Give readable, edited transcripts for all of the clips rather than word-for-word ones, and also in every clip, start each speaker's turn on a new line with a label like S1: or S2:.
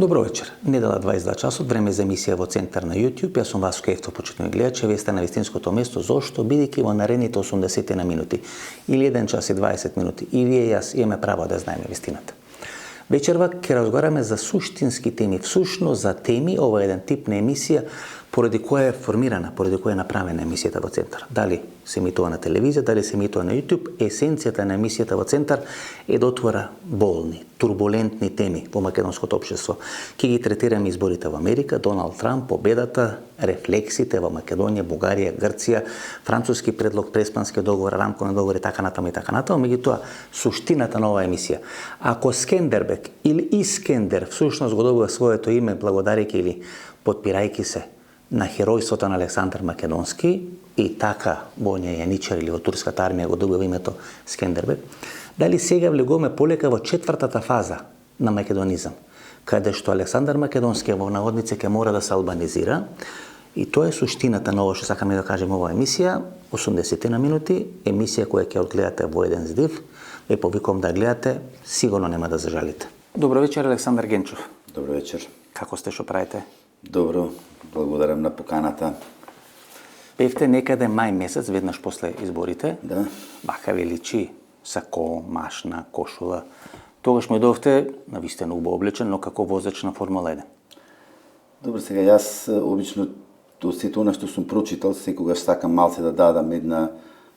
S1: Добро вечер. Недела 22 часот, време за емисија во Центар на YouTube. Јас сум Васко Ефто, почитувани гледачи. Вие сте на вистинското место. Зошто? Бидејќи во наредните 80 на минути или 1 час и 20 минути и вие и јас имаме право да знаеме вистината. Вечерва ќе разговараме за суштински теми, всушност за теми, ова е еден тип на емисија поради која е формирана, поради која е направена емисијата во Центар. Дали се емитува на телевизија, дали се емитува на YouTube, есенцијата на емисијата во Центар е да отвора болни, турбулентни теми во македонското општество. Ќе ги третираме изборите во Америка, Доналд Трамп, победата, рефлексите во Македонија, Бугарија, Грција, француски предлог, преспански договор, рамкови договори, така натаму и така натаму. Меѓутоа, суштината на оваа емисија. Ако Скендербек или Искендер всушност го добива своето име благодарејќи или потпирајќи се на херојството на Александар Македонски и така Боња Јаничар или во турската армија го добива името Скендербек, дали сега влегуваме полека во четвртата фаза на македонизам, каде што Александар Македонски во наводници ќе мора да се албанизира, и тоа е суштината на ово што сакаме да кажеме оваа емисија, 80 на минути, емисија која ќе одгледате во еден здив, ве повикувам да гледате, сигурно нема да зажалите. Добро вечер, Александар Генчов.
S2: Добро вечер.
S1: Како сте, што правите?
S2: Добро, благодарам на поканата.
S1: Певте некаде мај месец, веднаш после изборите.
S2: Да.
S1: Бака ви личи сако, машна, кошула. Тогаш му дојдовте навистина убаво облечен, но како возач на Формула 1.
S2: Добро, сега јас обично до сето она што сум прочитал, секогаш сакам малце да дадам една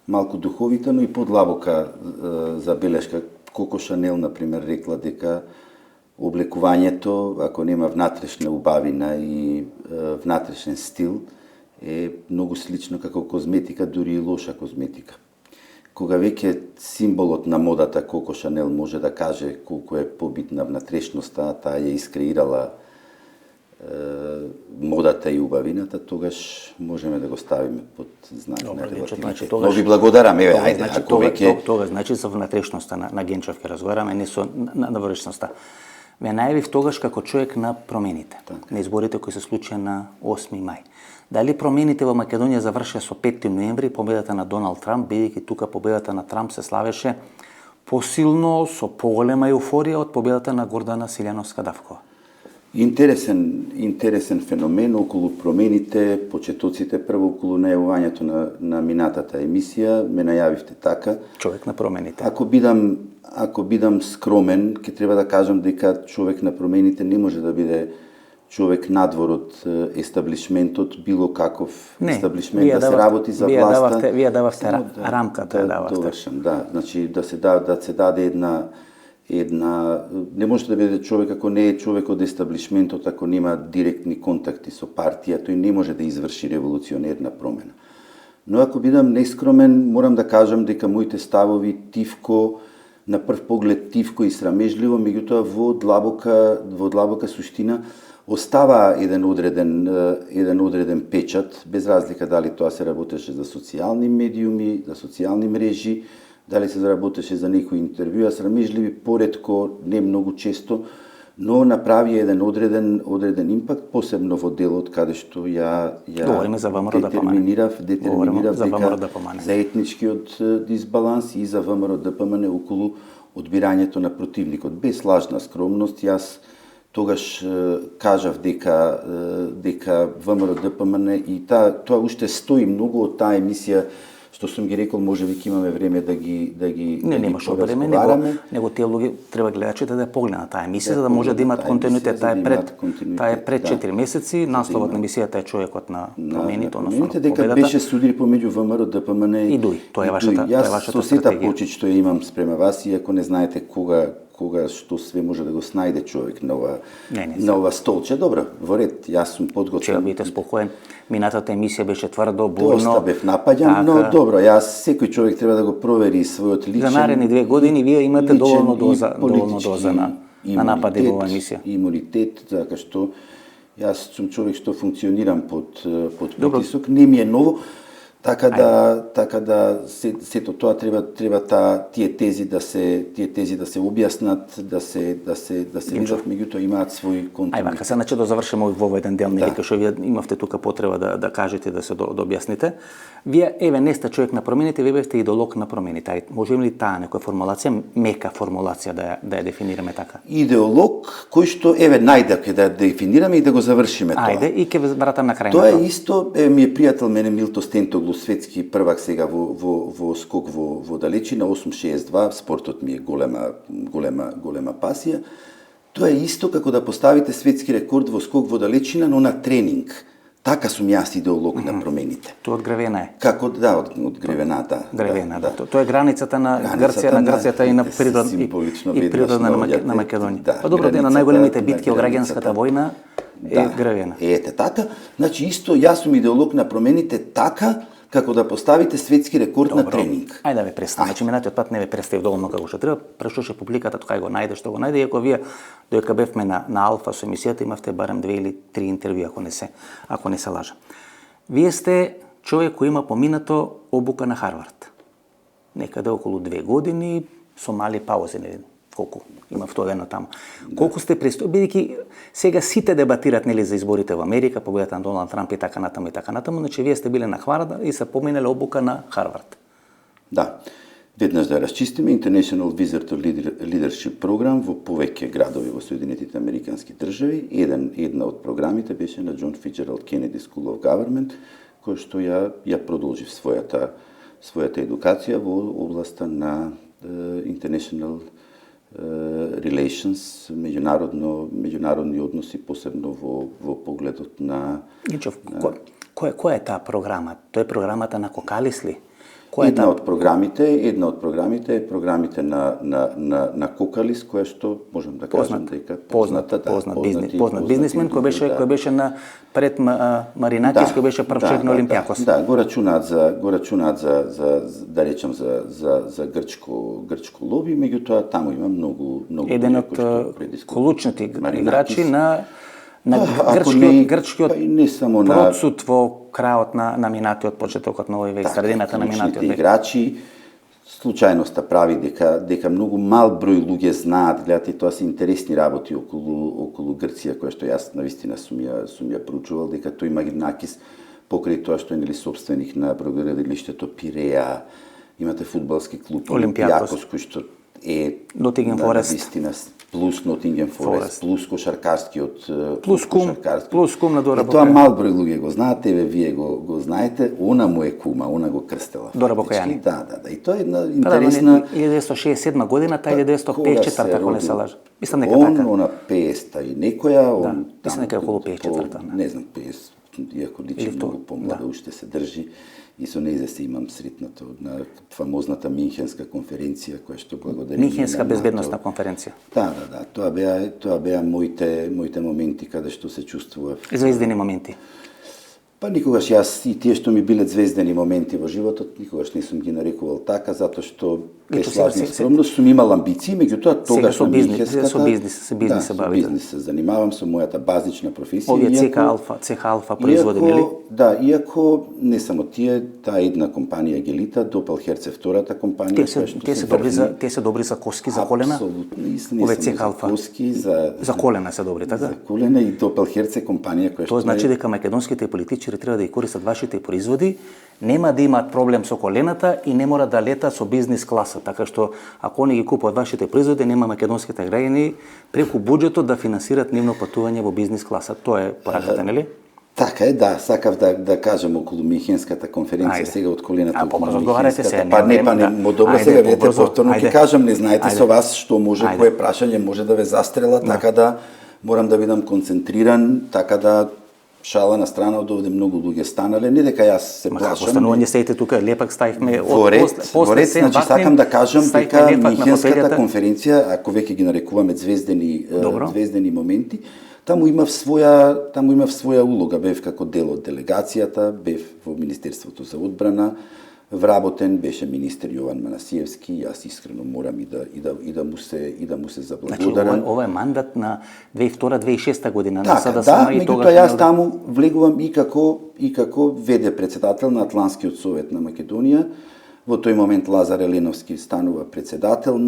S2: малку духовита, но и подлабока забелешка. Коко Шанел, например, рекла дека облекувањето, ако нема внатрешна убавина и внатрешен стил, е многу слично како козметика, дури и лоша козметика. Кога веќе символот на модата Коко Шанел може да каже колку е побитна внатрешноста, таа ја искреирала модата и убавината, тогаш можеме да го ставиме под знак на релативите. Но ви благодарам, еве, ајде, ако веќе...
S1: Тогаш, значи, за внатрешноста на Генчев ќе разговараме, не со навршноста. Ве најавив тогаш како човек на промените, на изборите кои се случија на 8 мај. Дали промените во Македонија завршија со 5 ноември, победата на Доналд Трамп, бидејќи тука победата на Трамп се славеше посилно, со поголема еуфорија од победата на Гордана Силјановска-Давкова?
S2: Интересен феномен околу промените, почетоците, прво околу најавувањето на минатата емисија, ме најавивте така.
S1: Човек на промените.
S2: Ако бидам скромен, ќе треба да кажам дека човек на промените не може да биде човек надвор од естаблишментот, било каков естаблишмент, да се работи за власта.
S1: Вие дававте рамката,
S2: довршам, да. Значи, да се даде една не може да биде човек ако не е човек од естаблишментот, ако нема директни контакти со партија, тој не може да изврши револуционерна промена. Но ако бидам нескромен, морам да кажам дека моите ставови тивко, на прв поглед тивко и срамежливо, меѓутоа во длабока суштина остава еден одреден печат, без разлика дали тоа се работеше за социјални медиуми, за социјални мрежи, дали се заработеше за некои интервјуа, срамежливи, поретко, не многу често, но направи еден одреден импакт, посебно во делот каде што ја детерминирав дека за етничкиот дисбаланс и за ВМРО ДПМН околу одбирањето на противникот. Без лажна скромност, јас тогаш кажав дека ВМРО ДПМН и тоа уште стои многу од таа емисија што сум ги рекол, може би ќе имаме време да ги
S1: немаш време, него тие луѓе треба гледачите да погледнат таа емисија за да може да имат континуитет. Таа е пред 4 месеци, насловот на емисијата е човекот на промените, односно
S2: дека беше судир помеѓу ВМРО ДПМН
S1: и ДУИ. Тоа е вашата
S2: стратегија. Јас со сета почит што ја имам спрема вас, и ако не знаете кога што све може да го снајде човек на ова столче, добро, во ред, јас сум подготвен.
S1: Ќе бидете спокоен. Минатата емисија беше тврдо, бурно.
S2: Доста бев напаѓан, но добро, секој човек треба да го провери својот личен.
S1: За наредни 2 години вие имате доволно доза на напади во оваа емисија.
S2: Имунитет, така што јас сум човек што функционирам под притисок, не ми е ново. Така да сето тоа треба тие тези да се објаснат, да се видат, меѓутоа имаат свој контекст.
S1: Ајде, се значи да завршиме во еден дел, нели, што вие имавте тука потреба да кажете, да се објасните. Вие не сте човек на промените, вие бевте идеолог на промените. Може ли таа некоја формулација, мека формулација да ја дефинираме така?
S2: Идеолог кој што најде да дефинираме и да го завршиме тоа.
S1: Ајде, и ќе вратам на крај.
S2: Тоа е исто, ми е пријател мене Милто Стентоглу, светски првак сега во скок во далечина 862, спортот ми е голема пасија. Тоа е исто како да поставите светски рекорд во скок во далечина, но на тренинг. Така сум јас идеолог на промените.
S1: Тоа од Гревена е.
S2: Како од Гревена, да.
S1: Гревена, да. Тоа е границата на Грција и на природна на Македонија. Па добро, една најголемите битки од граѓанската војна е Гревена.
S2: Ете така, значи исто јас сум идеолог на промените така како да поставите светски рекорд на тренинг.
S1: Ајде да ве представам. Значи минатиот пат не ве представив доволно како што треба. Прашуваше публиката кај го најде, што го најде, иако вие додека бевме на Алфа со емисијата имавте барем 2 или 3 интервјуи, ако не се лажам. Вие сте човек кој има поминато обука на Харвард. Некаде околу 2 години со мали паузи, нели? Колку има втоено таму. Колку сте бидејќи сега сите дебатираат нели за изборите во Америка, победата на Доналд Трамп и така натаму, значи вие сте биле на Харвард и се поминале обука на Харвард.
S2: Да. Веднаш да расчистиме, International Visitor Leadership програм во повеќе градови во Соединетите Американски држави. Една од програмите беше на John Fitzgerald Kennedy School of Government, кој што ја продолжи својата едукација во областа на International Relations, меѓународни односи, посебно во погледот на...
S1: Гинчов, која е таа програма? Тоа е програмата на Кокалис ли?
S2: Една од програмите е програмите на Кокалис, која што можам да кажам дека
S1: познат бизнисмен кој беше на пред Маринакис, кој беше прв човек на Олимпијакос.
S2: Да, го рачунаат за да речам за грчко лоби, меѓутоа таму има многу
S1: еден од клучните играчи на грчкиот процут во крајот на минатиот почетокот на овој век, средината на минатиот век.
S2: Играчи, случајноста прави дека многу мал број луѓе знаат, гледате, тоа се интересни работи околу Грција, која што јас навистина сум ја проучувал, дека тој Маринакис покрај тоа што е нели собственик на бродоградилиштето Пиреа, имате фудбалски клуб Олимпијакос кој што е
S1: Nottingham Forest,
S2: плюс Nottingham Forest, плюс кошаркарскиот
S1: плюс кум на Дора Бокајани.
S2: Тоа мал број луѓе го знаат, вие го знаете, она му е кума, она го крстела.
S1: Дора Бокајани.
S2: Да. И тоа е една интересна
S1: 1967 година, тај 1954 ако не се лажам. Мислам дека така.
S2: Она 50 и некоја,
S1: мислам дека околу 54.
S2: Не знам, 50, иако личи многу помлада, уште се држи. И со нејзе се имам сретнато на фамозната Минхенска конференција, која што благодари
S1: Минхенска безбедносна конференција.
S2: Да. Тоа беа моите моменти каде што се чувствував.
S1: Звездени моменти.
S2: Па никогаш јас и тие што ми биле звездени моменти во животот, никогаш не сум ги нарекувал така, затоа што без лажна скромност сум имал амбиции, меѓутоа тогаш на Минхенската...
S1: Со бизнис се бавите.
S2: Со бизнис се занимавам, со мојата базична професија.
S1: Овие ЦХ Алфа производи, нели?
S2: Да, иако не само тие, таа една компанија Гелита, Допелхерце втората компанија,
S1: Те се добри за коски, за колена?
S2: Апсолутно,
S1: овие ЦХ Алфа. За колена се добри, така?
S2: За колена и Допелхерце компанија која што...
S1: Тоа значи дека македонските политичари треба да ја користат вашите производи, нема да имаат проблем со колената и не мора да летат со бизнис класа, така што ако они ги купуваат вашите производи, нема македонските граѓани преку буџетот да финансираат нивно патување во бизнис класа. Тоа е пораката, нели?
S2: Така е, да, сакав да кажам околу Минхенската конференција сега од колената.
S1: Побрзо одговарате се.
S2: Добро сега вете повторно ќе кажам, не знаете со вас што може, кое прашање може да ве застрела, така да морам да бидам концентриран, така да шала на страна од овде многу луѓе станале, не дека јас се плашам.
S1: Останување сеите тука, лепак ставивме
S2: во ред, значи сакам да кажам дека Минхенската конференција, ако веќе ги нарекуваме звездени моменти, таму имав своја улога, бев како дел од делегацијата, бев во Министерството за одбрана, вработен, беше министер Јован Манасиевски, јас искрено морам и да му се заблагодарам.
S1: Значи, ова е мандат на 2002-2006 година, на
S2: Така,
S1: СДСМ и тогаш...
S2: јас таму влегувам и како ВД председател на Атлантскиот совет на Македонија. Во тој момент Лазар Еленовски станува председател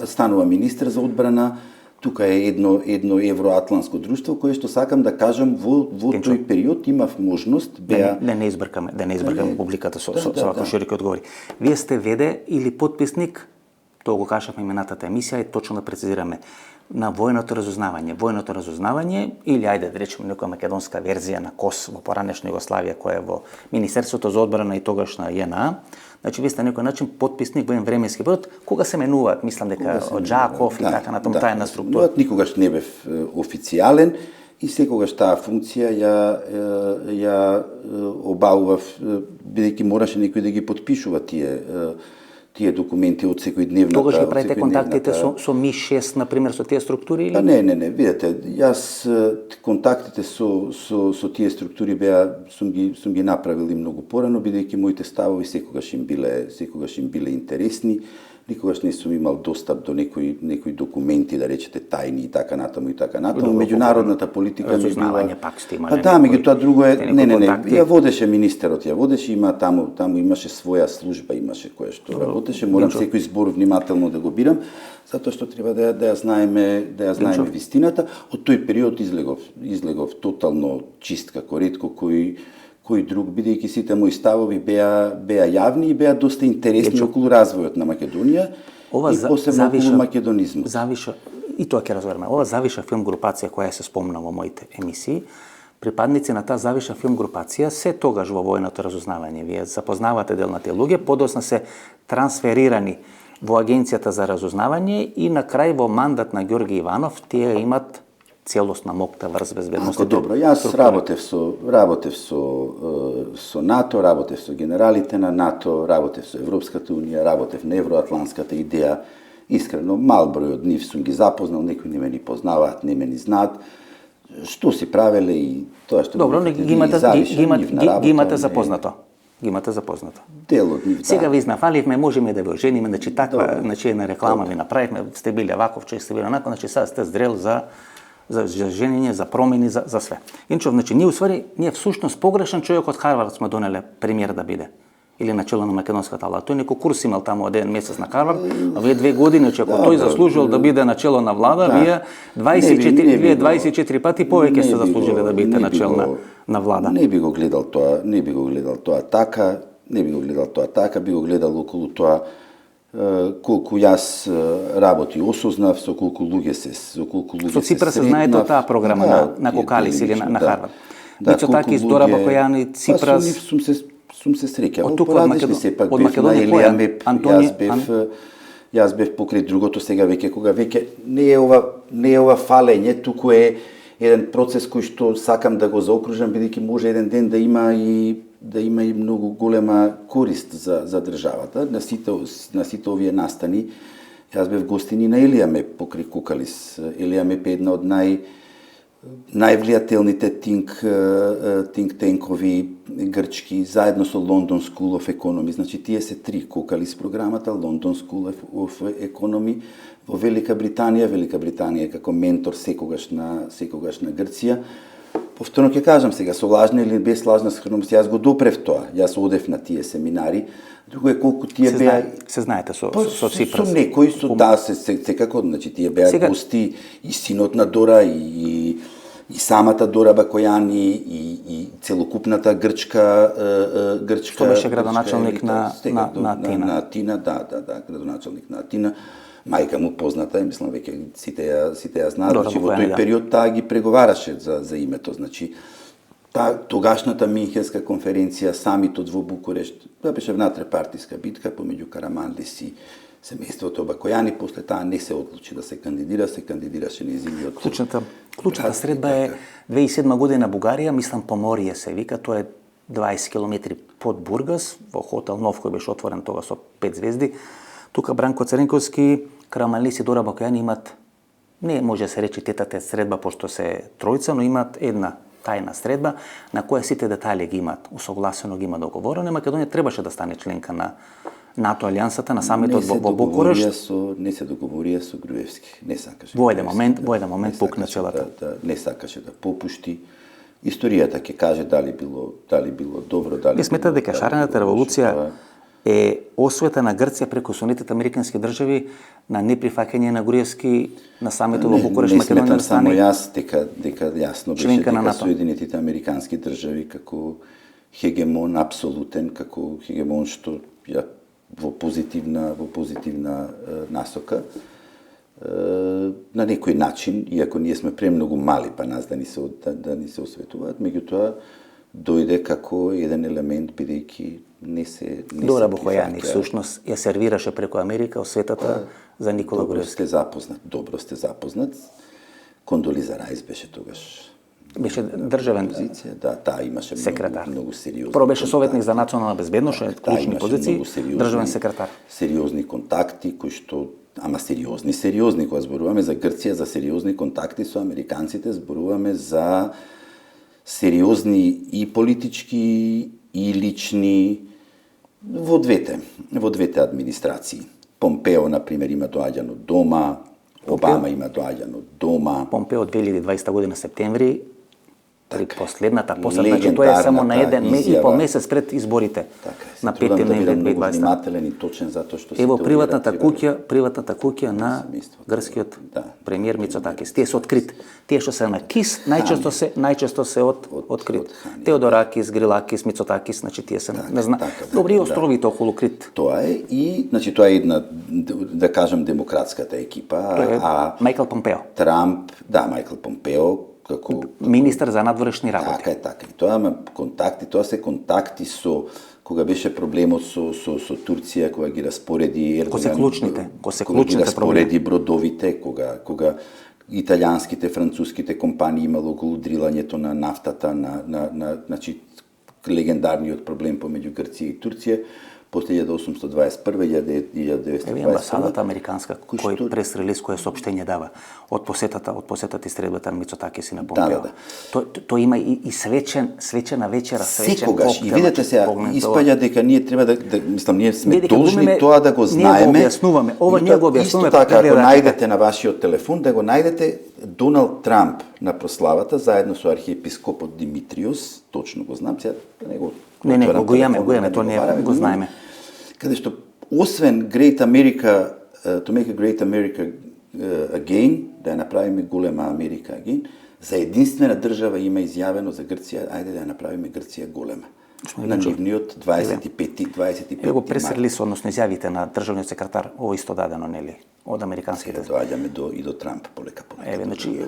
S2: станува министер за одбрана. Тука е едно евроатланско друштво кое што сакам да кажам во тој период имав можност
S1: Да не избркаме публиката со ваков широки одговори. Вие сте ВД или подписник, тоа го кажавме именатата емисија и точно да прецизираме, на војното разузнавање. Војното разузнавање или ајде да речеме некоја македонска верзија на КОС во поранешна Југославија која е во Министерството за одбрана и тогашна JNA. Значи вие сте на некој начин подписник во еден временски период кога се менуваат, мислам дека од Джаков и така натаму таа една структура.
S2: Никогаш не бев официјален и секогаш таа функција ја обавував бидејќи мораше некој да ги подпишува тие документи од секојдневната.
S1: Тогаш ги правите контактите со МИ-6 на пример со тие структури или?
S2: Не, видете, јас контактите со тие структури сум ги направил и многу порано бидејќи моите ставови секогаш им биле интересни. Никогаш не сум имал достап до некои документи, да речете тајни и така натаму. Меѓународната политика ми била...
S1: пак сте имали.
S2: Да, меѓутоа друго е... Не, ја водеше министерот, има таму имаше своја служба, имаше која што работеше, морам секој збор внимателно да го бирам, затоа што треба да ја знаеме вистината. Од тој период излегов тотално чист како ретко кој друг, бидејќи сите мои ставови беа јавни и беа доста интересни околу развојот на Македонија и посебно околу македонизмот.
S1: И тоа ќе разговараме. Ова завиша филм групација која се спомна во моите емисии. Припадници на таа завиша филм групација се тогаш во војното разузнавање. Вие запознавате дел на тие луѓе, подосна се трансферирани во Агенцијата за разузнавање и на крај во мандат на Ѓорги Иванов тие имат целосна мокта врз безбедноста.
S2: Добро, јас работев со НАТО, работев со генералите на НАТО, работев со Европската унија, работев на евроатлантската идеја. Искрено, мал број од нив сум ги запознал, некои не ме ни познаваат, не ме ни знаат. Што си правеле и тоа што...
S1: Добро, ги имате запознато. Ги имате запознато.
S2: Дел од нив, да.
S1: Сега ви изнафаливме, можеме да ви ожениме, значи таква, значи една реклама ви направивме, сте били ваков, че сте били онако, значи сега сте зрел за женење, за промени, за све. Инчо, значи, ние всушност погрешен човек од Харвард сме донеле премиер да биде. Или начело на македонската влада. Тој некој курс имал таму од еден месец на Харвард, а вие 2 години, че ако тој заслужил да биде начело на влада, вие 24 пати повеќе сте заслужили да бидете начел на влада.
S2: Не би го гледал тоа така, би го гледал околу тоа колку јас работи осознав, со колку луѓе се
S1: Со Ципрас се знаете таа програма на Кокалис или на Харвард. Мицотаки, Дора Бакојани, Ципрас.
S2: Сум се среќавал по различни сепак бев на Елија Меп, јас бев покрај другото сега веќе кога веќе не е ова фалење, туку е еден процес кој што сакам да го заокружам бидејќи може еден ден да има и многу голема корист за државата. На сите овие настани, јас бев гостини на Елија Меп покрај Кокалис. Елија Меп е една од највлијателните think tankoви грчки, заедно со London School of Economy. Значи, тие се 3 Кокалис програмата, London School of Economy во Велика Британија како ментор секогаш на Грција. Повторно ќе кажам сега, со лажна или без лажна скромност, јас го допрев тоа. Јас одев на тие семинари. Друго е колку тие беа...
S1: Се знаете со Ципрас.
S2: Со некои, секако, значи тие беа гости и синот на Дора и самата Дора Бакојани и целокупната грчка...
S1: Што беше градоначалник на Атина.
S2: На Атина, да, градоначалник на Атина. Мајка му позната е, мислам, веќе сите ја знаат, значи во тој период таа ги преговараше за името, значи тогашната Минхенска конференција, самитот во Букурешт, тоа беше внатре-партиска битка помеѓу Караманлис и семејството Бакојани, после таа не се одлучи да се кандидираше нејзиниот...
S1: Клучната средба е 2007 година Бугарија, мислам Поморие се вика, тоа е 20 километри под Бургас, во хотел Нов кој беше отворен тога со 5 звезди. Тука Бранко Цренковски, Караманлис и Дора Бакојани имат, не може да се рече тета средба, пошто се тројца, но имат една тајна средба на која сите детали ги имаат усогласено, ги има договорено. Македонија требаше да стане членка на НАТО алијансата на самитот во Букурешт.
S2: Не се договорија со Груевски. Не сакаше.
S1: Во еден момент пукна целата.
S2: Не сакаше да попушти. Историјата ќе каже дали било добро, дали.
S1: Ви сметате дека шарената револуција е освета на Грција преку Соединетите американски држави на неприфаќање на Груевски на самитот во Букурешт, Македонија да стане.
S2: Не сметам само јас дека јасно беше дека
S1: на
S2: Соединетите американски држави како хегемон апсолутен, како хегемон што ја во позитивна насока на некој начин, иако ние сме премногу мали па нас да ни се осветуваат, меѓутоа дојде како еден елемент бидејќи не се
S1: Дора Бохојани всушност ја сервираше преку Америка осветата за Никола Груевски.
S2: Добро сте запознат. Кондолиза Рајс беше тогаш.
S1: Беше државен
S2: позиција, да, таа имаше
S1: секретар.
S2: Многу сериозни.
S1: Прво беше советник за национална безбедност, клучни позиции, државен секретар.
S2: Сериозни контакти кои што сериозни кога зборуваме за Грција, за сериозни контакти со американците, зборуваме за сериозни и политички и лични во двете администрации. Помпео, например, има доаѓано дома, Обама има доаѓано дома.
S1: Помпео 2020 година септември, при последната посета, значи тоа е само на еден и по месец пред изборите на 5 ноември 2020.
S2: Внимателен и точен затоа што
S1: Ево приватната куќа на грскиот премиер Мицотакис. Тие се открит. Тие што се на КИС најчесто се открит. Теодоракис, Грилакис, Мицотакис, значи тие се добри островите околу Крит.
S2: Тоа е и значи тоа е една да кажам демократската екипа, а
S1: Мајкл Помпео.
S2: Трамп, Мајкл Помпео како
S1: министар за надворешни работи.
S2: Така. И тоа се контакти со кога беше проблемот со Турција, кога ги распореди Ердоган.
S1: Кога се клучните
S2: распореди бродовите, кога италијанските, француските компании имало околу дрилањето на нафтата, значи легендарниот проблем помеѓу Грција и Турција. После 1821 1921
S1: амбасадата американска кој прес-релиз кој соопштение дава од посетата и средбата на Мицотакис и на Помпео. Тоа има и свечена вечера,
S2: секогаш. И видете се, испаѓа дека ние треба ние сме должни тоа да го знаеме.
S1: Ние го објаснуваме.
S2: Исто така, ако најдете на вашиот телефон, да го најдете Доналд Трамп на прославата заедно со архиепископот Димитриус, точно го знам, сега него
S1: го имаме, тоа не го знаеме.
S2: Каде што освен Great America, to make a great America again, да ја направиме голема Америка again, за единствена држава има изјавено за Грција, ајде да ја направиме Грција голема. На нивниот 25
S1: Его прес-релиз, односно изјавите на државниот секретар, ово исто дадено, нели, од американските.
S2: Доаѓаме до Трамп полека.
S1: Значи,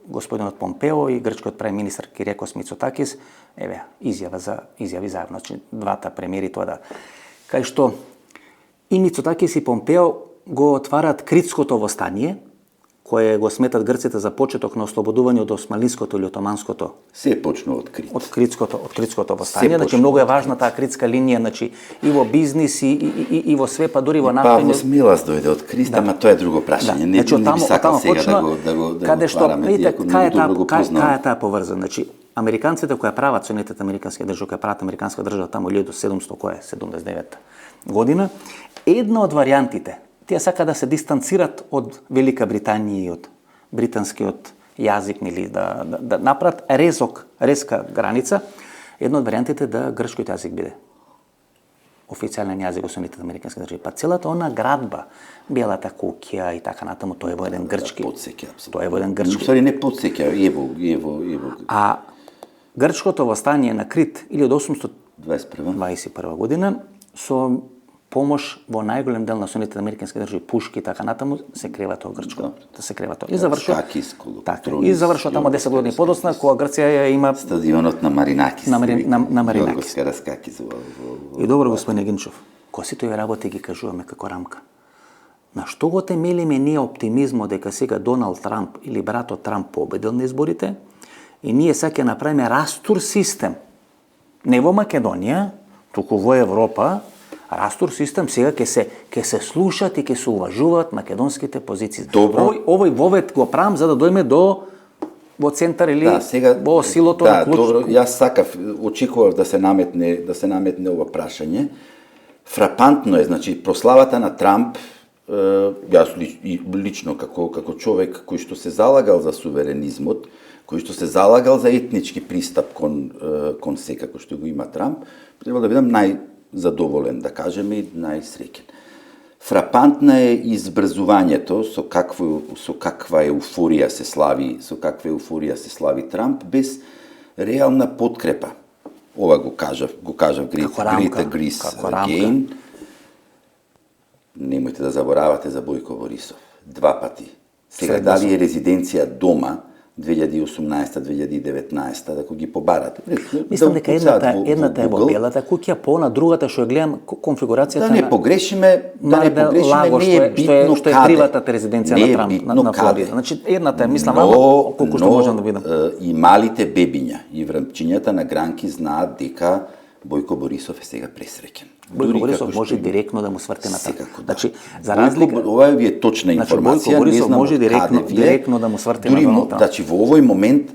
S1: господинот Помпео и грчкиот премиер Кирекос Мицотакис, изјави заедно, значи двата премиери тоа да. Кај што и Мицотакис и Помпео го отварат Критското востание, кое го сметат грците за почеток на ослободување од османлиското или отоманското.
S2: Се почна од Крит.
S1: Од Критското востание, значи многу е важна таа критска линија, значи и во бизнис и во све, па дури во нафтење.
S2: Павлос Милас дојде од Крит, ама тоа е друго прашање. Не би сакал сега да го
S1: каде што видите кај е таа поврзана, значи американците кои прават Соединетите американски држави, кои прават американска држава таму 1779 година, една од варијантите, тие сака да се дистанцират од Велика Британија и од британскиот јазик, или да направат резка граница, една од варијантите да грчкиот јазик биде официјален јазик во Соединетите американски држави. Па целата она градба, Белата куќа и така натаму, тоа е во еден грчки. Тоа е во еден грчки.
S2: Усвари не потсеќа, ево.
S1: А грчкото востание на Крит 1821 година со помош во најголем дел на Соединетите американски држави, пушки и така натаму, се крива тоа грчко. Се крива тоа. И завршува таму 10 години подоцна, кога Грција ја има
S2: стадионот на Маринакис.
S1: На Маринакис. И добро, господин Гинчов, кои сите овие работи ги кажуваме како рамка. На што го темелиме ние оптимизмот дека сега Доналд Трамп или братот Трамп победил на изборите и ние сега ќе направиме растур систем. Не во Македонија, туку во Европа, растур систем сега ќе се слушат и ќе се уважуваат македонските позиции.
S2: Добро.
S1: Овој вовет го правам за да дојме до во центар или
S2: Да, сега
S1: во силото
S2: да,
S1: на клуч?
S2: добро, јас сакав, очекував да се наметне ова прашање. Фрапантно е, значи прославата на Трамп, јас лично како човек кој што се залагал за суверенизмот, кој што се залагал за етнички пристап кон секако што го има Трамп, треба да бидам најзадоволен, да кажеме, и најсреќен. Фрапантна е избрзувањето со каква еуфорија се слави Трамп без реална подкрепа. Ова го кажав Great Greece Again. Немојте да заборавате за Бојко Борисов. 2 пати. Сега дали е резиденција дома 2018-2019, да ги побарате.
S1: Мислам дека едната е во белата куќа, на другата што ја гледам конфигурацијата
S2: да не погрешиме, не е битно
S1: што е приватната резиденција на Трамп на Флорида. Значи едната е, мислам, колку што можам да видам.
S2: И малите бебиња и врмчињата на гранки знаат дека Бојко Борисов е сега пресреќен.
S1: Бојко Борисов може директно да му сврте на Трамп. Значи, за разлика...
S2: Ова ви е точна информација,
S1: Бојко Борисов може
S2: директно
S1: да му сврте на Доналд Трамп.
S2: Значи, во овој момент,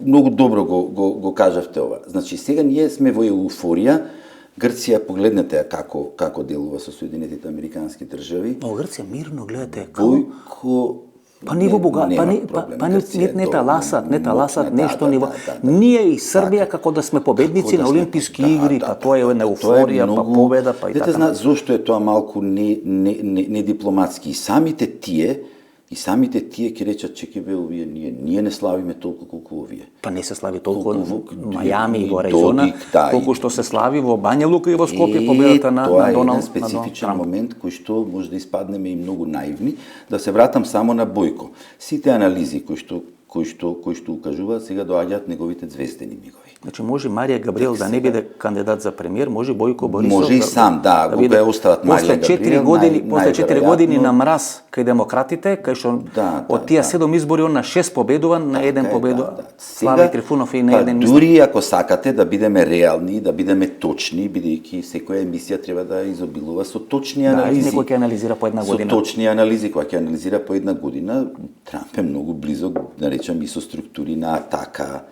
S2: многу добро го кажавте ова. Значи, сега ние сме во еуфорија. Грција, погледнете како делува со Соединетите Американски држави.
S1: Но Грција мирно, гледате,
S2: Бојко
S1: не таласат нешто ниво. Ние и Србија како да сме победници на Олимписки игри, па тоа е една еуфорија, па победа, па и така.
S2: Дете знаат зошто е тоа малку не дипломатски. И самите тие ќе речат, чеки бе, овие ние не славиме толку колку овие.
S1: Па не се слави толку во Мајами и во Аризона, колку што се слави во Бања Лука и во Скопје победата на Доналд Трамп.
S2: Тоа е еден специфичен момент кој што може да испаднеме и многу наивни. Да се вратам само на Бојко. Сите анализи кои што укажуваат, сега доаѓаат неговите звездени мигови.
S1: Значи може Марија Габриел да не биде кандидат за премиер, може Бојко Борисов
S2: може и сам, го бе остават Марија Габриел.
S1: После 4 години на мраз кај демократите, кај што од тие 7 избори он на 6 победува, на 1 победува Слави Трифунов и на 1 мисля.
S2: Дури ако сакате да бидеме реални, да бидеме точни, бидејќи секоја емисија треба да изобилува со точни анализи.
S1: Да, некој ќе анализира по една година.
S2: Со точни анализи, која ќе анализира по една година, Трамп е многу близок, да речам, и со структури на Атака,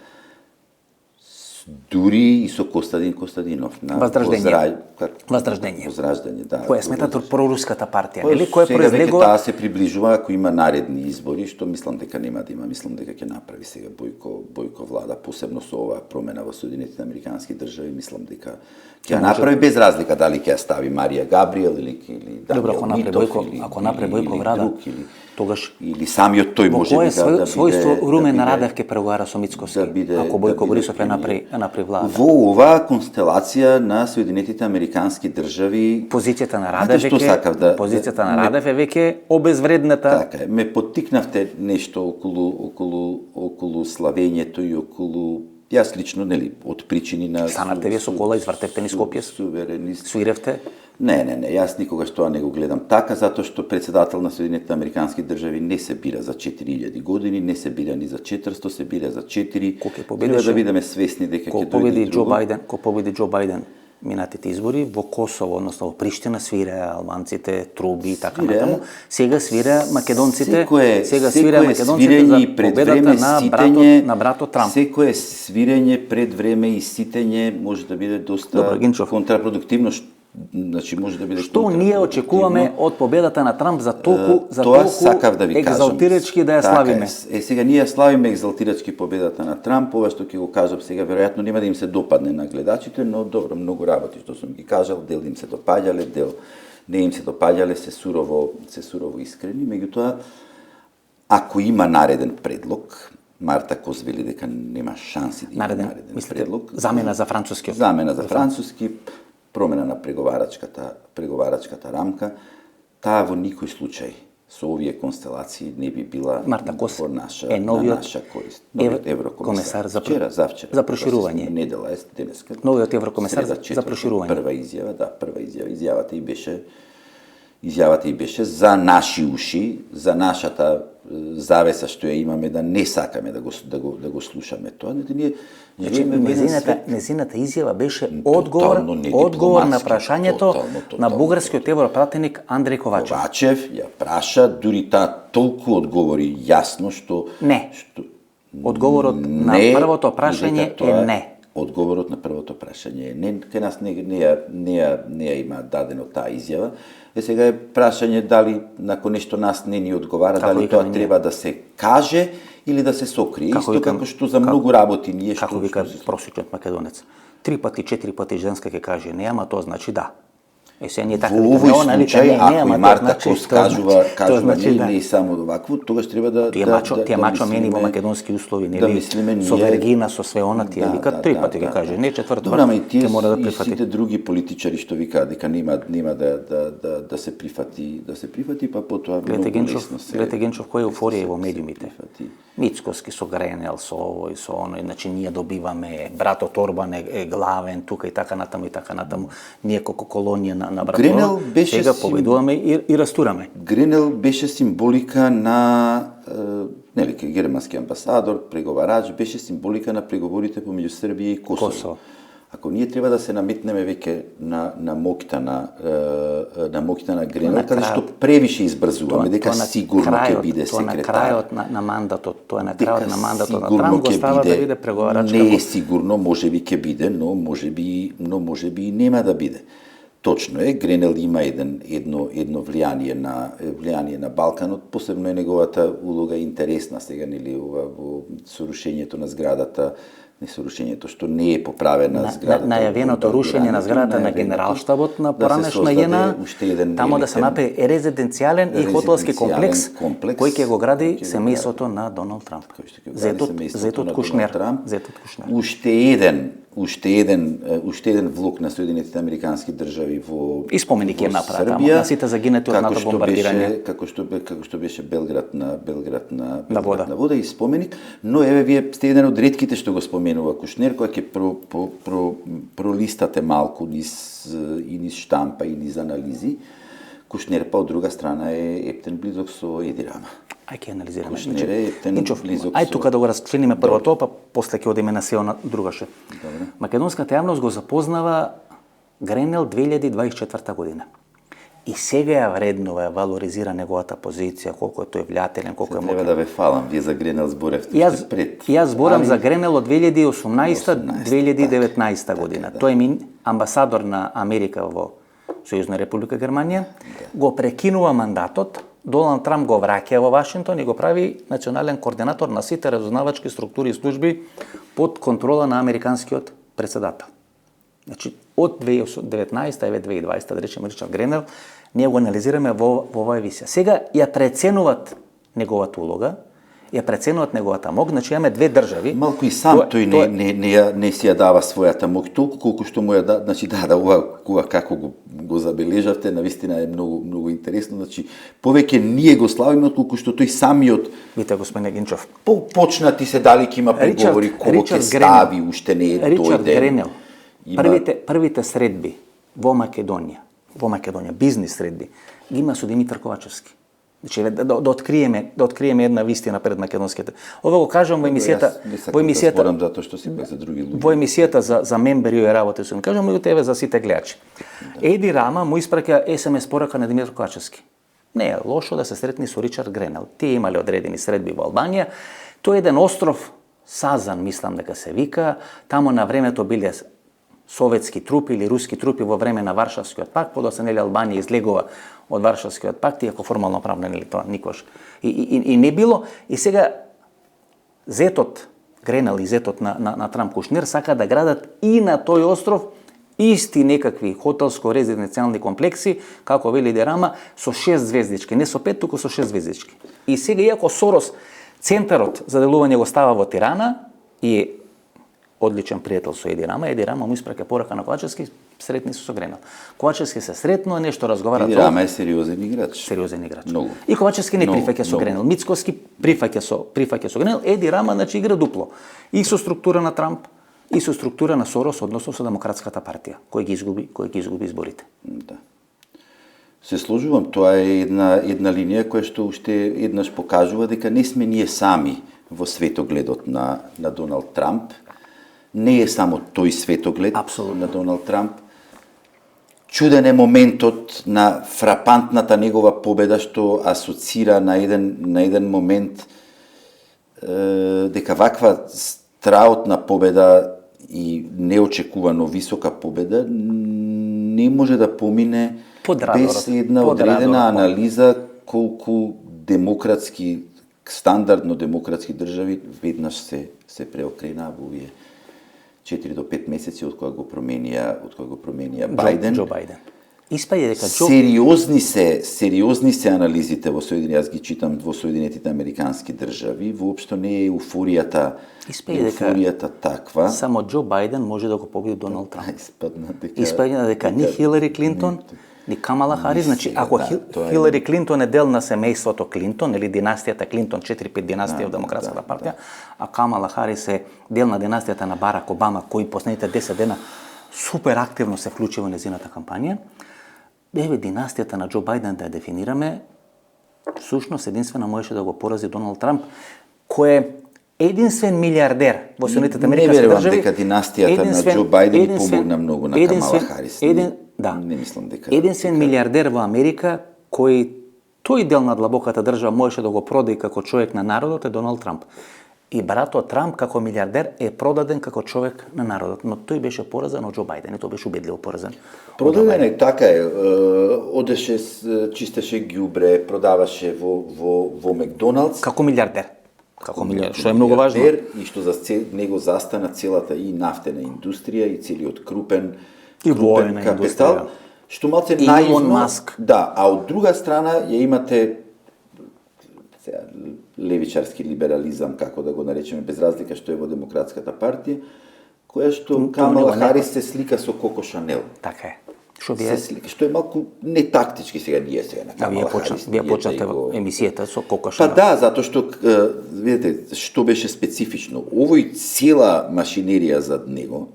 S2: дури и со Костадин Костадинов на
S1: Возраждение,
S2: да.
S1: Која сметат проруската партија, нели? Која
S2: произлегува? Сега веќе таа се приближува, ако има наредни избори, што мислам дека нема да има, мислам дека ќе направи сега Бојко влада, посебно со оваа промена во Соединетите Американски држави, мислам дека ќе направи без разлика дали ќе ја стави Марија Габриел или Даниел Митов,
S1: ако направи Бојко влада, тогаш
S2: или самиот тој може би да биде
S1: својство Румен Радев ќе преговара со Мицковски, ако Бојко Борисов ја направи влада.
S2: Во оваа констелација на Соединетите Американски држави,
S1: позицијата на Радев е веќе обезвредната.
S2: Така е, ме поттикнавте нешто околу славењето и околу јас лично, нели, од причини на
S1: станавте вие со кола, извртевте ни Скопје, свиревте.
S2: Не, јас никогаш тоа не го гледам така, затоа што председател на Соединетите Американски држави не се бира за 4000 години, не се бира ни за 400, се бира за 4. Треба да бидеме свесни дека ќе дојде друго.
S1: Ко победи Џо Бајден минатите избори во Косово, односно во Приштина свира албанците, труби и така натаму. Сега свира македонците, за победата на братот Трамп.
S2: Секое свирење пред време и ситење може да биде доста контрапродуктивно. Значи може да биде
S1: што ние очекуваме од победата на Трамп за толку екзалтирачки да ја славиме.
S2: Сега ние ја славиме екзалтирачки победата на Трамп, ова што ќе го кажам сега веројатно нема да им се допадне на гледачите, но добро, многу работи што сум ги кажал, дел им се допаѓале, дел не им се допаѓале, се сурово искрени, меѓутоа ако има нареден предлог, Марта Кос вели дека нема шанси да има нареден предлог.
S1: Замена за францускиот.
S2: Замена за француски, промена на преговарачката рамка, таа во никој случај со овие констелации не би била
S1: Марта Кос
S2: во наша корист.
S1: Новиот еврокомесар за проширување.
S2: Недела е денеска.
S1: Новиот еврокомесар за проширување.
S2: Прва изјава и беше за наши уши, за нашата завеса што ја имаме да не сакаме да го слушаме тоа.
S1: Незината изјава беше одговор на прашањето на бугарскиот европратеник Андреј Ковачев.
S2: Ковачев ја праша, дури таа толку одговори јасно што
S1: Одговорот на првото прашање е не.
S2: Одговорот на првото прашање е не. Кај нас не ја има дадено таа изјава. Сега е прашање дали ако нешто нас не ни одговара, дали тоа треба да се каже или да се сокрие. Исто како што за многу работи ние што...
S1: Како вика просечниот македонец. 3 пати, 4 пати женска ќе каже не, ама тоа значи да. Се ние така
S2: во овој случај, ако и Марта Кос кажува не само овакво, тогаш треба да
S1: тие мачо мени во македонски услови, нели? Со Вергина, со све она тие викаат 3 пати ќе каже, не четврто пат ќе мора да прифати.
S2: Сите други политичари што викаат дека нема да се прифати, па потоа многу лесно се.
S1: Гледате Генчов која еуфорија е во медиумите. Мицкоски со Гренел, со овој, со оној, значи ние добиваме братот Орбан е главен тука и така натаму, ние како колонија на братот, сега победуваме и растураме.
S2: Гренел беше символика на нели германски амбасадор, преговарач, беше символика на преговорите помеѓу Србија и Косово. Ако ние треба да се наметнеме веќе на моќта на Гренел, каде што превише избрзуваме, дека сигурно ќе биде секретар.
S1: Тоа на крајот на мандатот, на Трамп го става да биде преговарачка.
S2: Не е сигурно, можеби ќе биде, но можеби и нема да биде. Точно е, Гренел има едно влијание на Балканот, посебно е неговата улога интересна сега нели во сорушењето на зградата, не сорушењето што не е поправена зградата.
S1: Најавеното рушење на зградата на генералштабот на поранешна јена, тамо да се направи резиденцијален и хотелски комплекс кој ќе го гради семејството на Доналд Трамп. Зетот Кушнер.
S2: Уште еден влог на Соединетите американски држави во
S1: и споменик е направи таму на сите загинати од НАТО бомбардирање.
S2: Како што беше Белград на вода и споменик, но еве вие сте еден од ретките што го споменува Кушнер, кој ќе пролистате малку низ штампа и низ анализи. Кушнер па од друга страна е ептен близок со Еди Рама.
S1: Ај ќе анализираме.
S2: Кушнер е ептен близок со...
S1: Ај тука да го расчлениме прво тоа, па после ќе одиме на се она другаше. Македонската јавност го запознава Гренел 2024 година. И сега ја вреднува, ја валоризира неговата позиција, колку е тој влијателен, колку е моќен.
S2: Треба да ве фалам, вие за Гренел зборевте пред.
S1: Јас зборам за Гренел од 2018-2019 година. Тој е амбасадор на Америка во Сојузна република Германија, го прекинува мандатот, Доналд Трамп го враќа во Вашингтон и го прави национален координатор на сите разузнавачки структури и служби под контрола на американскиот председател. Значи, од 2019 еве 2020, да речеме Ричард Гренел, ние го анализираме во оваа висија. Сега ја преценуваат неговата улога, ја преценуваат неговата моќ, значи имаме две држави.
S2: Малку и сам тој не си ја дава својата моќ толку колку што му ја да, значи ова како го забележавте, навистина е многу интересно, значи повеќе ние го славиме отколку што тој самиот.
S1: Вите господин Гинчов.
S2: Почнати се дали ќе има преговори, кога ќе стави, уште не е дојде.
S1: Ричард Гренел. Првите средби во Македонија, бизнис средби, ги има со Димитар Ковачевски. Значи да откриеме една вистина пред македонските. Ова го кажам во емисијата,
S2: затоа што се за други луѓе.
S1: Во емисијата за мембери и работи се кажам и тебе за сите гледачи. Еди Рама му испраќа SMS порака на Димитар Ковачевски. Не е лошо да се сретни со Ричард Гренел. Тие имале одредени средби во Албанија. Тој е еден остров Сазан, мислам дека се вика, тамо на времето биле советски трупи или руски трупи во време на Варшавскиот пакт, подоцна нели Албанија излегува од Варшавскиот пакт, иако формално правно нели тоа никош и не било. И сега зетот Гренел и зетот на Трамп Кушнер сака да градат и на тој остров исти некакви хотелско-резиденцијални комплекси, како вели Еди Рама, со 6 звездички, не со 5, туку со 6 звездички. И сега иако Сорос центарот за делување го става во Тирана и е одличен пријател со Еди Рама му испраќа порака на Ковачевски, сретни со Гренел. Ковачевски се сретно, нешто разговара.
S2: Еди Рама е сериозен играч.
S1: Многу. И Ковачевски не прифаќа со Гренел. Мицкоски прифаќа со Гренел. Еди Рама значи игра дупло. И со структура на Трамп, и со структура на Сорос, односно со Демократската партија, кој ги изгуби изборите.
S2: Да. Се сложувам, тоа е една линија која што уште еднаш покажува дека не сме ние сами во светогледот на Доналд Трамп. Не е само тој светоглед на Доналд Трамп. Чуден е моментот на фрапантната негова победа што асоцира на еден момент дека ваква страотна победа и неочекувано висока победа не може да помине без една одредена анализа колку демократски, стандардно демократски држави веднаш се преокренаа во овие 4 до 5 месеци од кога го променија Бајден.
S1: Џо Бајден. Испаѓа дека
S2: сериозни се анализите во Јас ги читам во Соединетите Американски држави, воопшто не е еуфоријата таква.
S1: Само Џо Бајден може да го победи Доналд Трамп.
S2: Испадна
S1: дека ни Хилари Клинтон, ни Камала Харис, значи ако Хилари Клинтон е дел на семејството Клинтон или династијата Клинтон, 4-5 династија во Демократската партија, а Камала Харис е дел на династијата на Барак Обама, кој последните 10 дена супер активно се вклучи во незината кампања. Еве династијата на Џо Бајден да ја дефинираме, всушност единствено можеше да го порази Доналд Трамп, кој е единствен милиардер во Соединетите Американски држави.
S2: Не верувам дека династијата на Џо Бајден помогна многу на Камала Харис. Не мислам дека.
S1: Единствен милиардер во Америка кој тој дел на длабоката држава можеше да го продаде како човек на народот е Доналд Трамп. И брато Трамп како милиардер е продаден како човек на народот, но тој беше поразен од Џо Бајден и тој беше убедливо поразен.
S2: Продаден е, така е. Одеше, чистеше ѓубре, продаваше во Макдоналдс.
S1: Како милиардер. Што е многу важно.
S2: И што за него застана целата и нафтена индустрија и целиот крупен
S1: капитал.
S2: Што малце наивно. Да, а од друга страна ја имате левичарски либерализам, како да го наречеме, без разлика што е во Демократската партија, која што Камала Харис се слика со Коко Шанел.
S1: Така е.
S2: Што е малку не тактички сега ние сега на Камала Харис.
S1: Вие почнате емисијата со Коко Шанел.
S2: Па да, затоа што видите што беше специфично. Овој цела машинерија зад него,